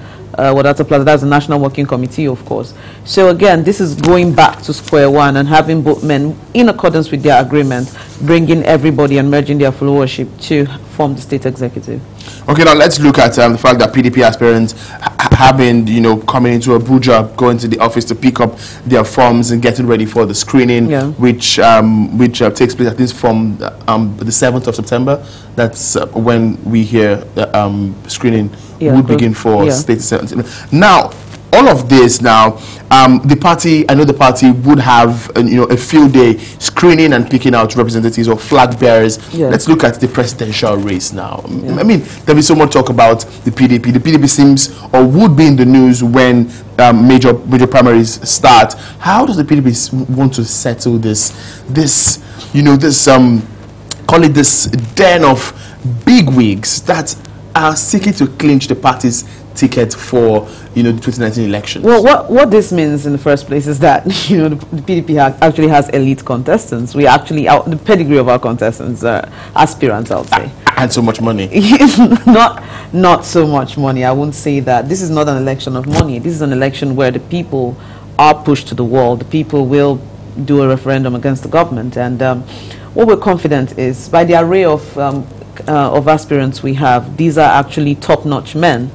Plaza, that's the National Working Committee, of course. So again, this is going back to square one and having both men, in accordance with their agreement, bringing everybody and merging their followership to form the state executive. Okay, now let's look at the fact that PDP aspirants have been, coming into Abuja, going to the office to pick up their forms and getting ready for the screening, which takes place, I think, from the 7th of September. That's when we hear the screening would begin for state. Now, all of this now, the party, I know the party would have, a field day screening and picking out representatives or flag bearers. Let's look at the presidential race now. I mean, there'll be so much talk about the PDP. The PDP seems or would be in the news when major primaries start. How does the PDP want to settle this call it this den of bigwigs that are seeking to clinch the party's ticket for the 2019 elections? Well, what this means in the first place is that the PDP actually has elite contestants. We actually, the pedigree of our contestants are aspirants, I would say. And so much money. not so much money. I wouldn't say that. This is not an election of money. This is an election where the people are pushed to the wall. The people will do a referendum against the government. And what we're confident is, by the array of aspirants we have, these are actually top-notch men.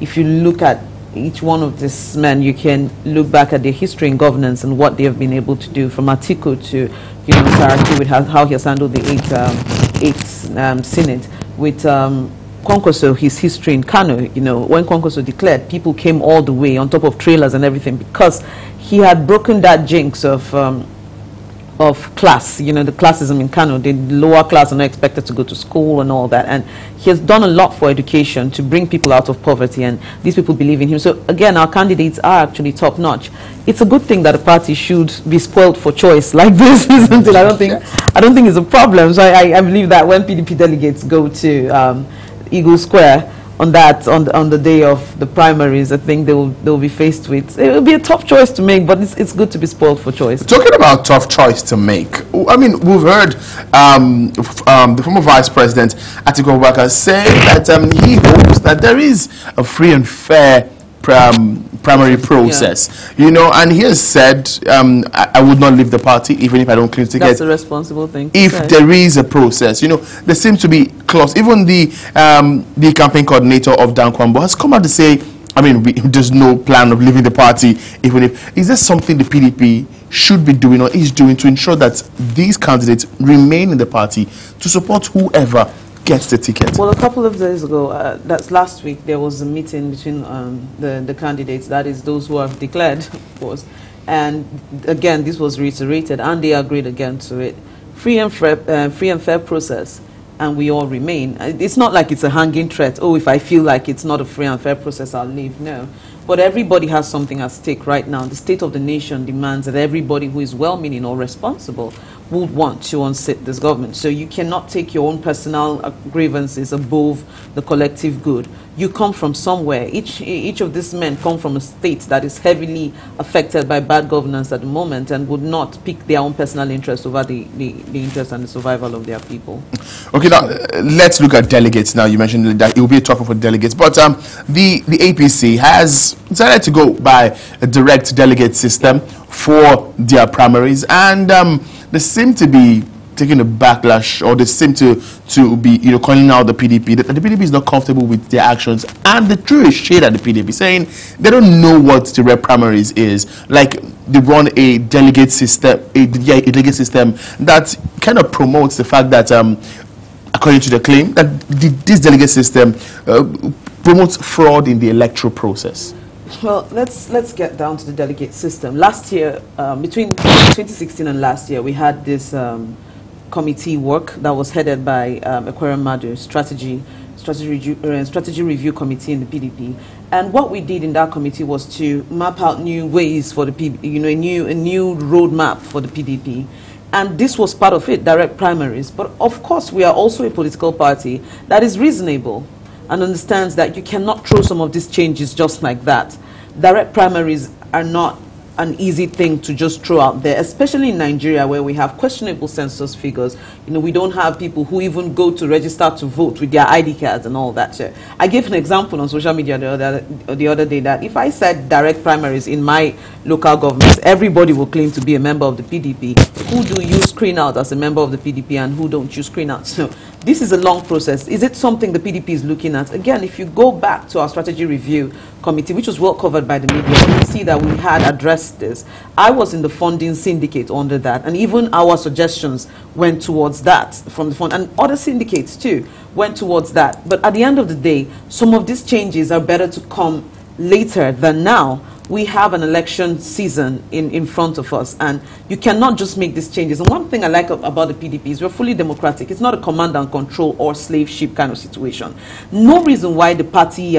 If you look at each one of these men, you can look back at their history in governance and what they have been able to do, from Atiku to Saraki, with how he has handled the eighth Senate, with Kwankwaso, his history in Kano. When Kwankwaso declared, people came all the way on top of trailers and everything, because he had broken that jinx of class, the classism in Kano. The lower class are not expected to go to school and all that, and he has done a lot for education to bring people out of poverty, and these people believe in him. So again, our candidates are actually top-notch. It's a good thing that a party should be spoiled for choice like this, isn't it? I don't think it's a problem. So I believe that when PDP delegates go to Eagle Square on the day of the primaries, I think they'll be faced with, it will be a tough choice to make, but it's good to be spoiled for choice. Talking about tough choice to make, I mean, we've heard the former Vice President Atiku Abubakar say that he hopes that there is a free and fair primary process, and he has said, I would not leave the party even if I don't clean ticket. That's a responsible thing to say. There is a process, there seems to be clause. Even the campaign coordinator of Dan Kwambo has come out to say, I mean, there's no plan of leaving the party, even if. Is there something the PDP should be doing or is doing to ensure that these candidates remain in the party to support whoever gets the ticket? Well, a couple of days ago, that's last week, there was a meeting between the candidates, that is those who have declared, of course, and again, this was reiterated, and they agreed again to it. Free and fair process, and we all remain. It's not like it's a hanging threat. Oh, if I feel like it's not a free and fair process, I'll leave. No. But everybody has something at stake right now. The state of the nation demands that everybody who is well-meaning or responsible would want to unseat this government. So you cannot take your own personal grievances above the collective good. You come from somewhere. Each of these men come from a state that is heavily affected by bad governance at the moment and would not pick their own personal interest over the interest and the survival of their people. Okay, now let's look at delegates. Now you mentioned that it will be a topic for delegates, but the APC has decided to go by a direct delegate system for their primaries, and they seem to be taking a backlash, or they seem to be calling out the PDP. The PDP is not comfortable with their actions, and they threw a shade at the PDP, saying they don't know what direct primaries is. Like, they run a delegate system, a delegate system that kind of promotes the fact that, according to the claim, that this delegate system promotes fraud in the electoral process. Well, let's get down to the delegate system. Last year, between 2016 and last year, we had this committee work that was headed by Ekwerem Madu, strategy review committee in the PDP. And what we did in that committee was to map out new ways for the PDP, a new roadmap for the PDP. And this was part of it, direct primaries. But of course, we are also a political party that is reasonable and understands that you cannot throw some of these changes just like that. Direct primaries are not an easy thing to just throw out there, especially in Nigeria, where we have questionable census figures. We don't have people who even go to register to vote with their ID cards and all that shit. I gave an example on social media the other day that if I said direct primaries in my local government, everybody will claim to be a member of the PDP. Who do you screen out as a member of the PDP and who don't you screen out? So this is a long process. Is it something the PDP is looking at? Again, if you go back to our strategy review committee, which was well covered by the media, you will see that we had addressed this. I was in the funding syndicate under that, and even our suggestions went towards that from the fund, and other syndicates too went towards that. But at the end of the day, some of these changes are better to come later than now. We have an election season in front of us, and you cannot just make these changes. And one thing I like about the PDP is we're fully democratic. It's not a command and control or slave ship kind of situation. No reason why the party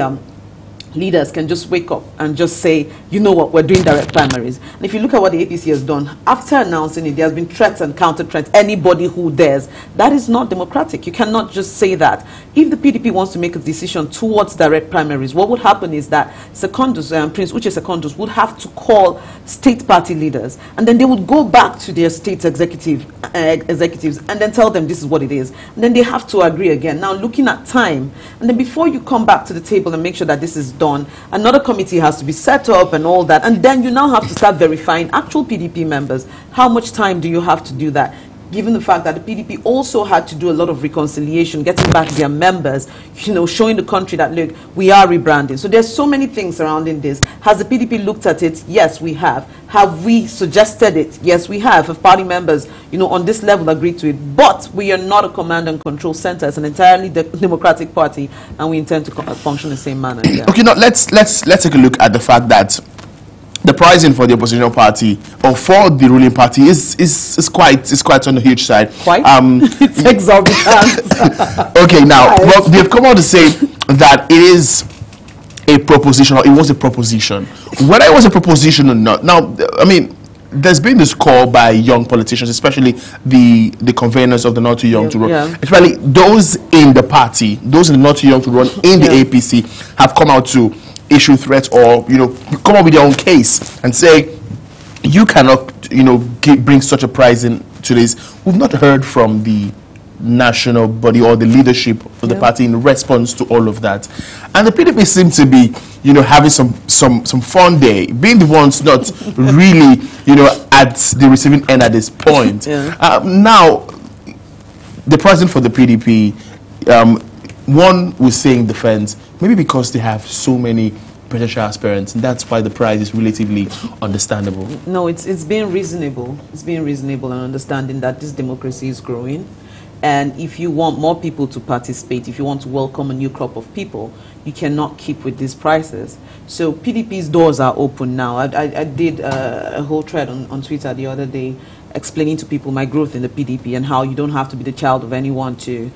leaders can just wake up and just say, you know what, we're doing direct primaries. And if you look at what the APC has done, after announcing it, there has been threats and counter-threats, anybody who dares. That is not democratic. You cannot just say that. If the PDP wants to make a decision towards direct primaries, what would happen is that Secondus, Prince Uche Secondus, would have to call state party leaders, and then they would go back to their state executives and then tell them this is what it is. And then they have to agree again. Now, looking at time, and then before you come back to the table and make sure that this is done, another committee has to be set up and all that, and then you now have to start verifying actual PDP members. How much time do you have to do that? Given the fact that the PDP also had to do a lot of reconciliation, getting back their members, showing the country that, look, we are rebranding. So there's so many things surrounding this. Has the PDP looked at it? Yes, we have. Have we suggested it? Yes, we have. Have party members, on this level agreed to it? But we are not a command and control center. It's an entirely democratic party, and we intend to function in the same manner. Yeah. Okay, now let's take a look at the fact that the pricing for the opposition party or for the ruling party is quite on the huge side. Quite? It's exorbitant. Okay, now well, they've come out to say that it is a proposition, or it was a proposition. Whether it was a proposition or not. Now, I mean, there's been this call by young politicians, especially the conveners of the Not Too Young to Run, especially those in the party, those in the Not Too Young to Run in the APC, have come out to issue threats or come up with their own case and say you cannot bring such a prize into this. We've not heard from the national body or the leadership of the party in response to all of that, and the PDP seem to be having some fun there, being the ones not really at the receiving end at this point. Now the president for the PDP, one was saying defense, maybe because they have so many presidential aspirants, and that's why the price is relatively understandable. No, it's being reasonable. It's being reasonable and understanding that this democracy is growing. And if you want more people to participate, if you want to welcome a new crop of people, you cannot keep with these prices. So PDP's doors are open now. I did a whole thread on Twitter the other day explaining to people my growth in the PDP and how you don't have to be the child of anyone to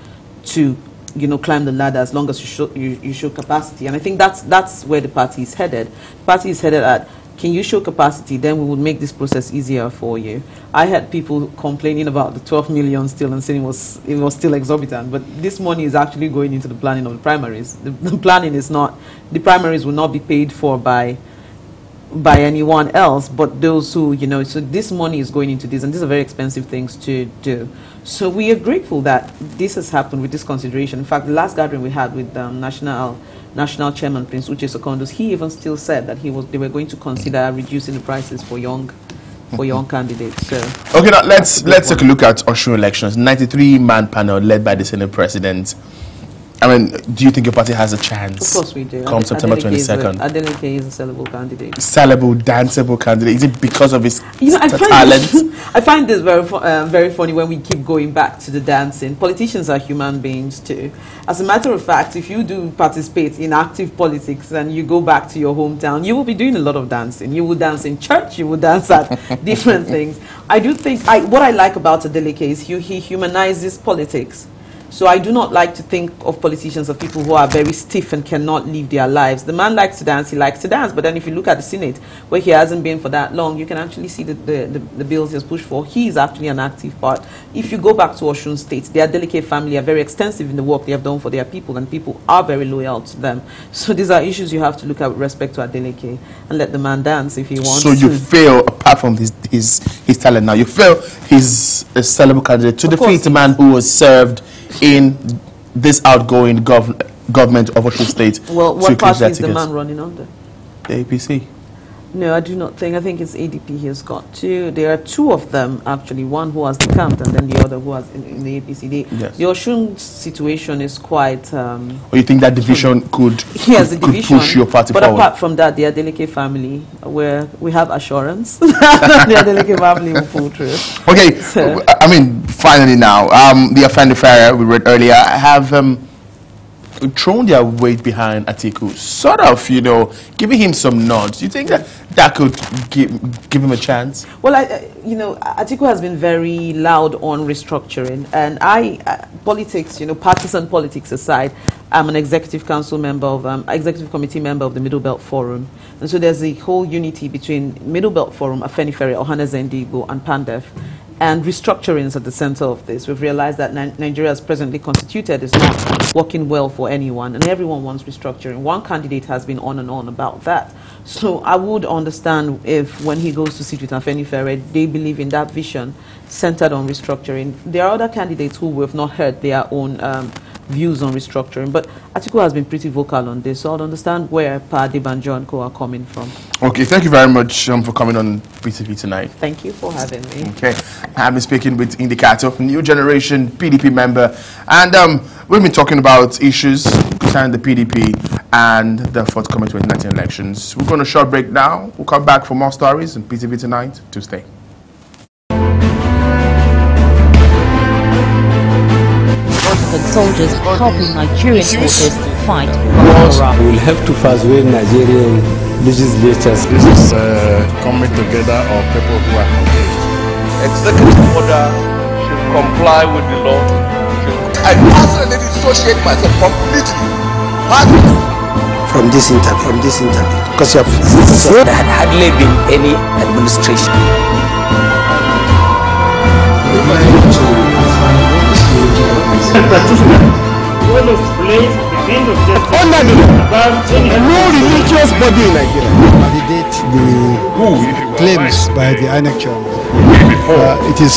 climb the ladder as long as you show capacity. And I think that's where the party is headed. The party is headed at, can you show capacity, then we will make this process easier for you. I had people complaining about the 12 million still and saying it was still exorbitant, but this money is actually going into the planning of the primaries. The planning is not, the primaries will not be paid for by anyone else but those who, so this money is going into this, and these are very expensive things to do. So we are grateful that this has happened with this consideration. In fact, the last gathering we had with National Chairman Prince Uche Secondos, he even still said that they were going to consider reducing the prices for young candidates. So okay, now let's take a look at Osun elections. 93-man panel led by the Senate President. I mean, do you think your party has a chance? Of course we do. Come September 22nd. Adeleke is a sellable candidate. Sellable, danceable candidate. Is it because of his talent? I find this very funny when we keep going back to the dancing. Politicians are human beings too. As a matter of fact, if you do participate in active politics and you go back to your hometown, you will be doing a lot of dancing. You will dance in church. You will dance at different things. I do think what I like about Adeleke is he humanizes politics. So I do not like to think of politicians as people who are very stiff and cannot live their lives. The man likes to dance, he likes to dance, but then if you look at the Senate, where he hasn't been for that long, you can actually see the bills he has pushed for. He is actually an active part. If you go back to Osun State, their Adeleke family are very extensive in the work they have done for their people, and people are very loyal to them. So these are issues you have to look at with respect to Adeleke and let the man dance if he wants to. So you feel, apart from his talent now, you feel he's a sellable candidate to defeat a man who was served in this outgoing government of Osun State. Well, what party is the man running under? The APC. No, I do not think. I think it's ADP he has got two. There are two of them, actually. One who has decamped and then the other who has in the APC. The Osun situation is quite... or you think that division could push your party but forward? Apart from that, the Adeleke family, where we have assurance that the Adeleke family will pull through. Okay, so, I mean, finally now, the Afeni Fere we read earlier have thrown their weight behind Atiku, sort of, giving him some nods. Do you think that could give him a chance? Well, Atiku has been very loud on restructuring, and politics, partisan politics aside, I'm an executive council member of, executive committee member of the Middle Belt Forum, and so there's a whole unity between Middle Belt Forum, Afeni Fere, Ohanaeze Ndigbo, and PANDEF. And restructuring is at the center of this. We've realized that Nigeria as presently constituted is not working well for anyone, and everyone wants restructuring. One candidate has been on and on about that. So I would understand if when he goes to sit with Afeni Fere, they believe in that vision centered on restructuring. There are other candidates who we have not heard their own views on restructuring, but Atiku has been pretty vocal on this, so I'd understand where Pa Adebanjo and co are coming from. Okay, thank you very much for coming on PTV tonight. Thank you for having me. Okay, I've been speaking with Indicator, new generation PDP member, and we've been talking about issues concerning the PDP and the forthcoming 2019 elections. We're going to short break now. We'll come back for more stories on PTV tonight. To stay. Soldiers helping Nigerian forces fight Boko Haram. We will have to persuade Nigerian legislatures. This is coming together of people who are engaged. Executive order should comply with the law. I personally dissociate myself completely. From this interview, because you have... There had hardly been any administration. All of place the end of justice above any no religious body in Nigeria. Validate the claims by the INEC chairman. It is...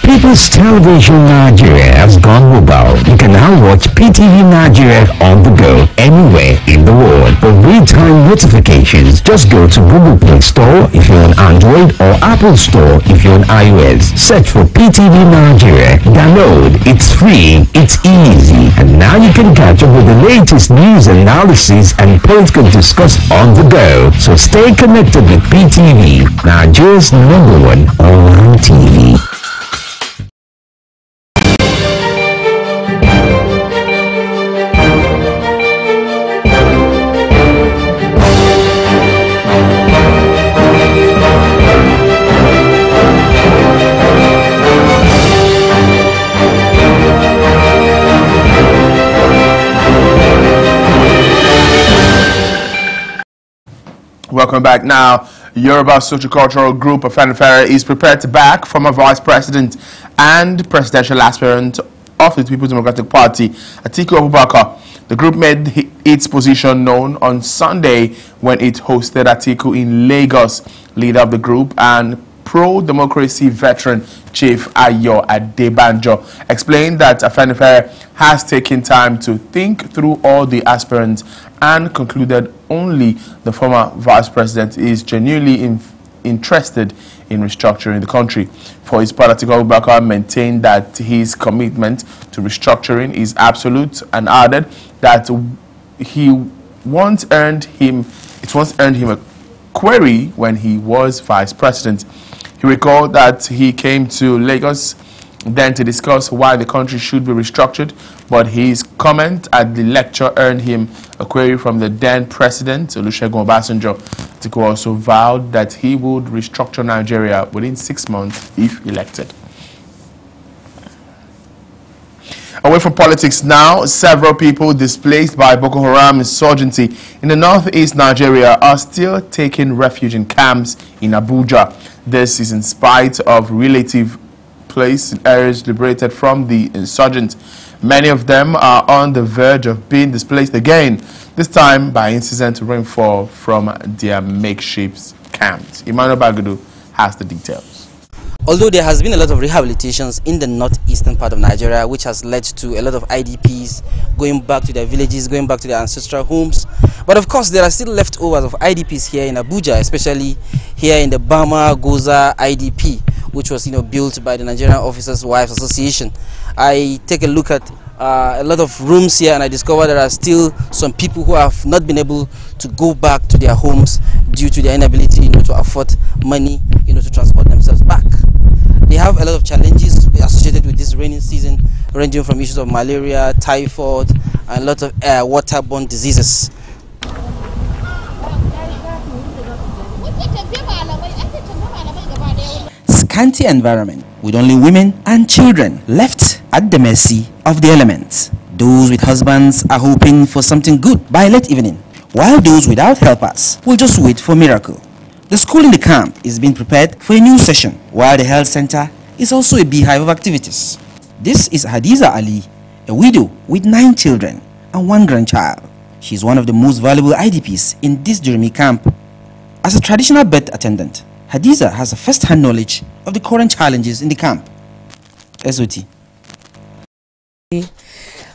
People's Television Nigeria has gone mobile. You can now watch PTV Nigeria on the go anywhere in the world. For real-time notifications, just go to Google Play Store if you're on Android or Apple Store if you're on iOS. Search for PTV Nigeria. Download. It's free. It's easy. And now you can catch up with the latest news, analysis, and political discuss on the go. So stay connected with PTV, Nigeria's #1 online TV. Welcome back. Now, Yoruba Sociocultural Group of Afenifere is prepared to back former Vice President and presidential aspirant of the People's Democratic Party, Atiku Abubakar. The group made its position known on Sunday when it hosted Atiku in Lagos. Leader of the group and pro-democracy veteran Chief Ayo Adebanjo explained that Afenifere has taken time to think through all the aspirants and concluded only the former vice president is genuinely interested in restructuring the country. For his part, Atiku Abubakar maintained that his commitment to restructuring is absolute and added that it once earned him a query when he was vice president. He recalled that he came to Lagos then to discuss why the country should be restructured, but his comment at the lecture earned him a query from the then president, Olusegun Obasanjo. Atiku also vowed that he would restructure Nigeria within 6 months if elected. Away from politics now, several people displaced by Boko Haram insurgency in the northeast Nigeria are still taking refuge in camps in Abuja. This is in spite of relative place in areas liberated from the insurgents. Many of them are on the verge of being displaced again, this time by incessant rainfall from their makeshift camps. Emmanuel Bagudu has the details. Although there has been a lot of rehabilitations in the northeastern part of Nigeria, which has led to a lot of IDPs going back to their villages, going back to their ancestral homes. But of course, there are still leftovers of IDPs here in Abuja, especially here in the Bama Goza IDP, which was built by the Nigerian Officers' Wives Association. I take a look at a lot of rooms here and I discover there are still some people who have not been able to go back to their homes due to their inability to afford money to transport themselves back. They have a lot of challenges associated with this rainy season, ranging from issues of malaria, typhoid, and a lot of waterborne diseases. Scanty environment with only women and children left at the mercy of the elements. Those with husbands are hoping for something good by late evening, while those without helpers will just wait for a miracle. The school in the camp is being prepared for a new session, while the health center is also a beehive of activities. This is Hadiza Ali, a widow with 9 children and 1 grandchild. She is one of the most valuable IDPs in this Durumi camp. As a traditional birth attendant, Hadiza has a first-hand knowledge of the current challenges in the camp. SOT.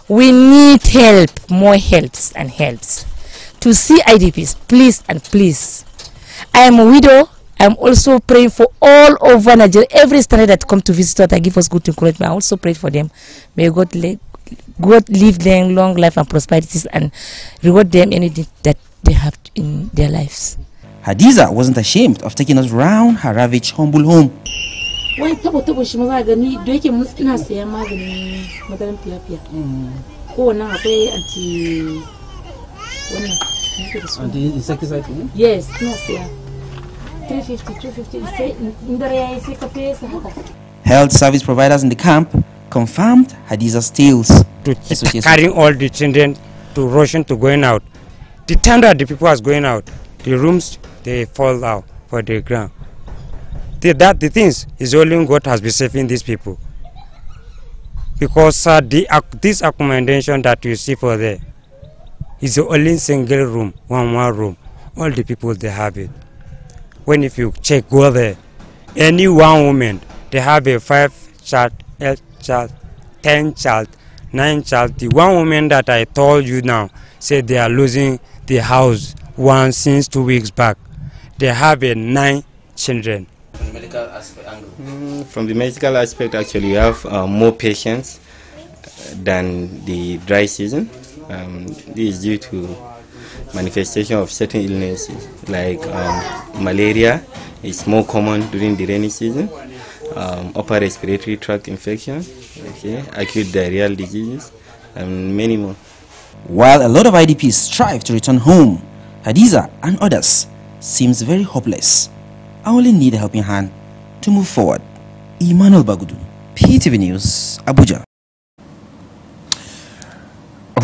We need help, more helps and helps. To see IDPs, please and please. I am a widow. I am also praying for all over Nigeria. Every standard that come to visit us, that give us good encouragement. I also pray for them. May God leave them long life and prosperity and reward them anything that they have in their lives. Hadiza wasn't ashamed of taking us round her ravaged humble home. Anti-insecticide? Yes, 350. Health service providers in the camp confirmed Hadiza's tales. To keep carrying all the children to Russian to going out. The time that the people was going out, the rooms they fall out for the ground. The things is only God has been saving these people. Because this accommodation that you see for there is the only single room, one room. All the people they have it. When if you check, go there, any one woman, they have a 5 child, 8 child, 10 child, 9 child. The one woman that I told you now said they are losing the house since 2 weeks back. They have 9 children. From the medical aspect angle? From the medical aspect, actually, we have more patients than the dry season. This is due to manifestation of certain illnesses like malaria is more common during the rainy season, upper respiratory tract infection, acute diarrheal diseases, and many more. While a lot of IDPs strive to return home, Hadiza and others seems very hopeless. I only need a helping hand to move forward. Emmanuel Bagudu, PTV News, Abuja.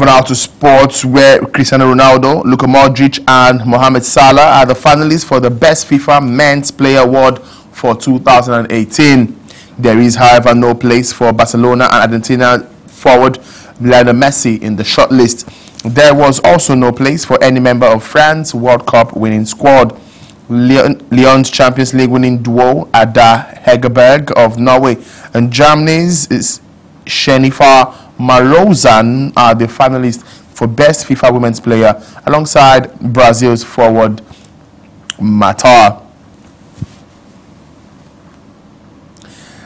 Moving out to sports, where Cristiano Ronaldo, Luka Modric, and Mohamed Salah are the finalists for the Best FIFA Men's Player Award for 2018. There is, however, no place for Barcelona and Argentina forward Lionel Messi in the shortlist. There was also no place for any member of France's World Cup winning squad. Lyon's Champions League winning duo Ada Hegerberg of Norway and Germany's Jennifer Marozan are the finalists for Best FIFA Women's Player, alongside Brazil's forward Matar.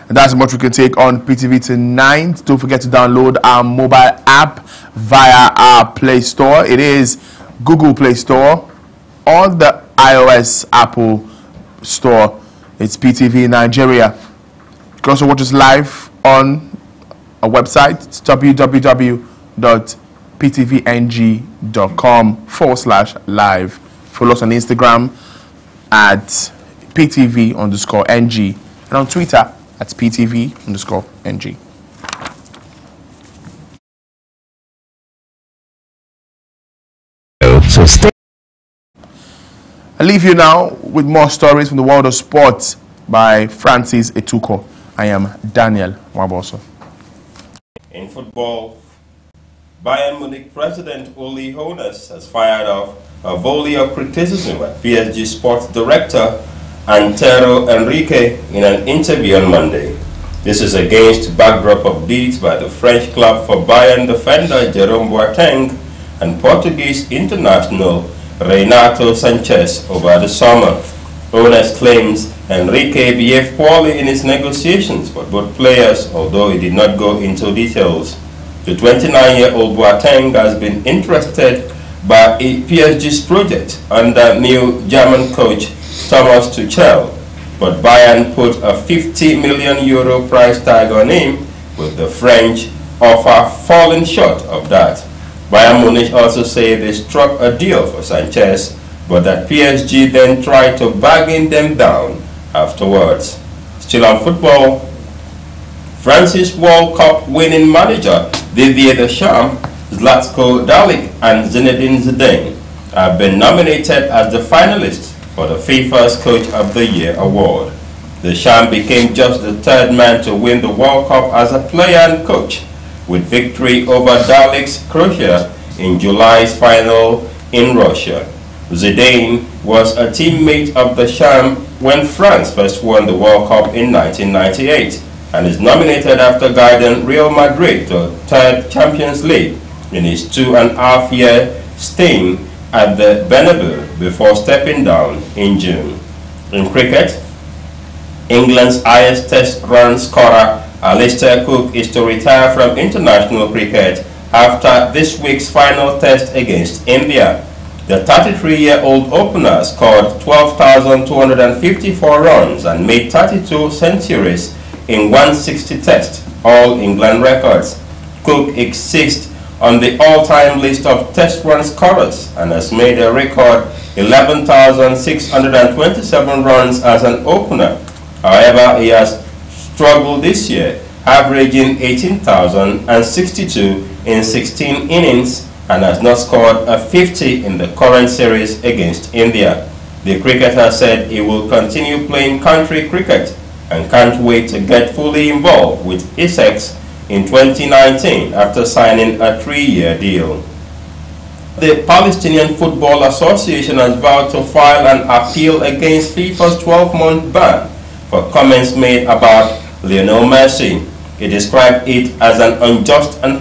And that's what we can take on PTV tonight. Don't forget to download our mobile app via our Play Store. It is Google Play Store or the iOS Apple Store. It's PTV Nigeria. You can also watch us live on our website. It's www.ptvng.com/live. Follow us on Instagram at PTV_NG and on Twitter at PTV_NG. So stay. I leave you now with more stories from the world of sports by Francis Etuko. I am Daniel Waboso. In football, Bayern Munich president Uli Hoeneß has fired off a volley of criticism at PSG sports director Antero Henrique in an interview on Monday. This is against the backdrop of deeds by the French club for Bayern defender Jerome Boateng and Portuguese international Renato Sanchez over the summer. Hoeneß claims Henrique behaved poorly in his negotiations for both players, although he did not go into details. The 29-year-old Boateng has been interested by PSG's project under new German coach Thomas Tuchel, but Bayern put a €50 million price tag on him, with the French offer falling short of that. Bayern Munich also say they struck a deal for Sanchez, but that PSG then tried to bargain them down afterwards. Still on football, France's World Cup winning manager Didier Deschamps, Zlatko Dalic, and Zinedine Zidane have been nominated as the finalists for the FIFA's Coach of the Year award. Deschamps became just the third man to win the World Cup as a player and coach, with victory over Dalic's Croatia in July's final in Russia. Zidane was a teammate of Deschamps when France first won the World Cup in 1998 and is nominated after guiding Real Madrid to third Champions League in his 2.5-year stint at the Bernabeu before stepping down in June. In cricket, England's highest test run scorer Alistair Cook is to retire from international cricket after this week's final test against India. The 33-year-old opener scored 12,254 runs and made 32 centuries in 160 tests, all England records. Cook is sixth on the all-time list of test run scorers and has made a record 11,627 runs as an opener. However, he has struggled this year, averaging 18,062 in 16 innings and has not scored a 50 in the current series against India. The cricketer said he will continue playing country cricket and can't wait to get fully involved with Essex in 2019 after signing a 3-year deal. The Palestinian Football Association has vowed to file an appeal against FIFA's 12-month ban for comments made about Lionel Messi. It described it as an unjust and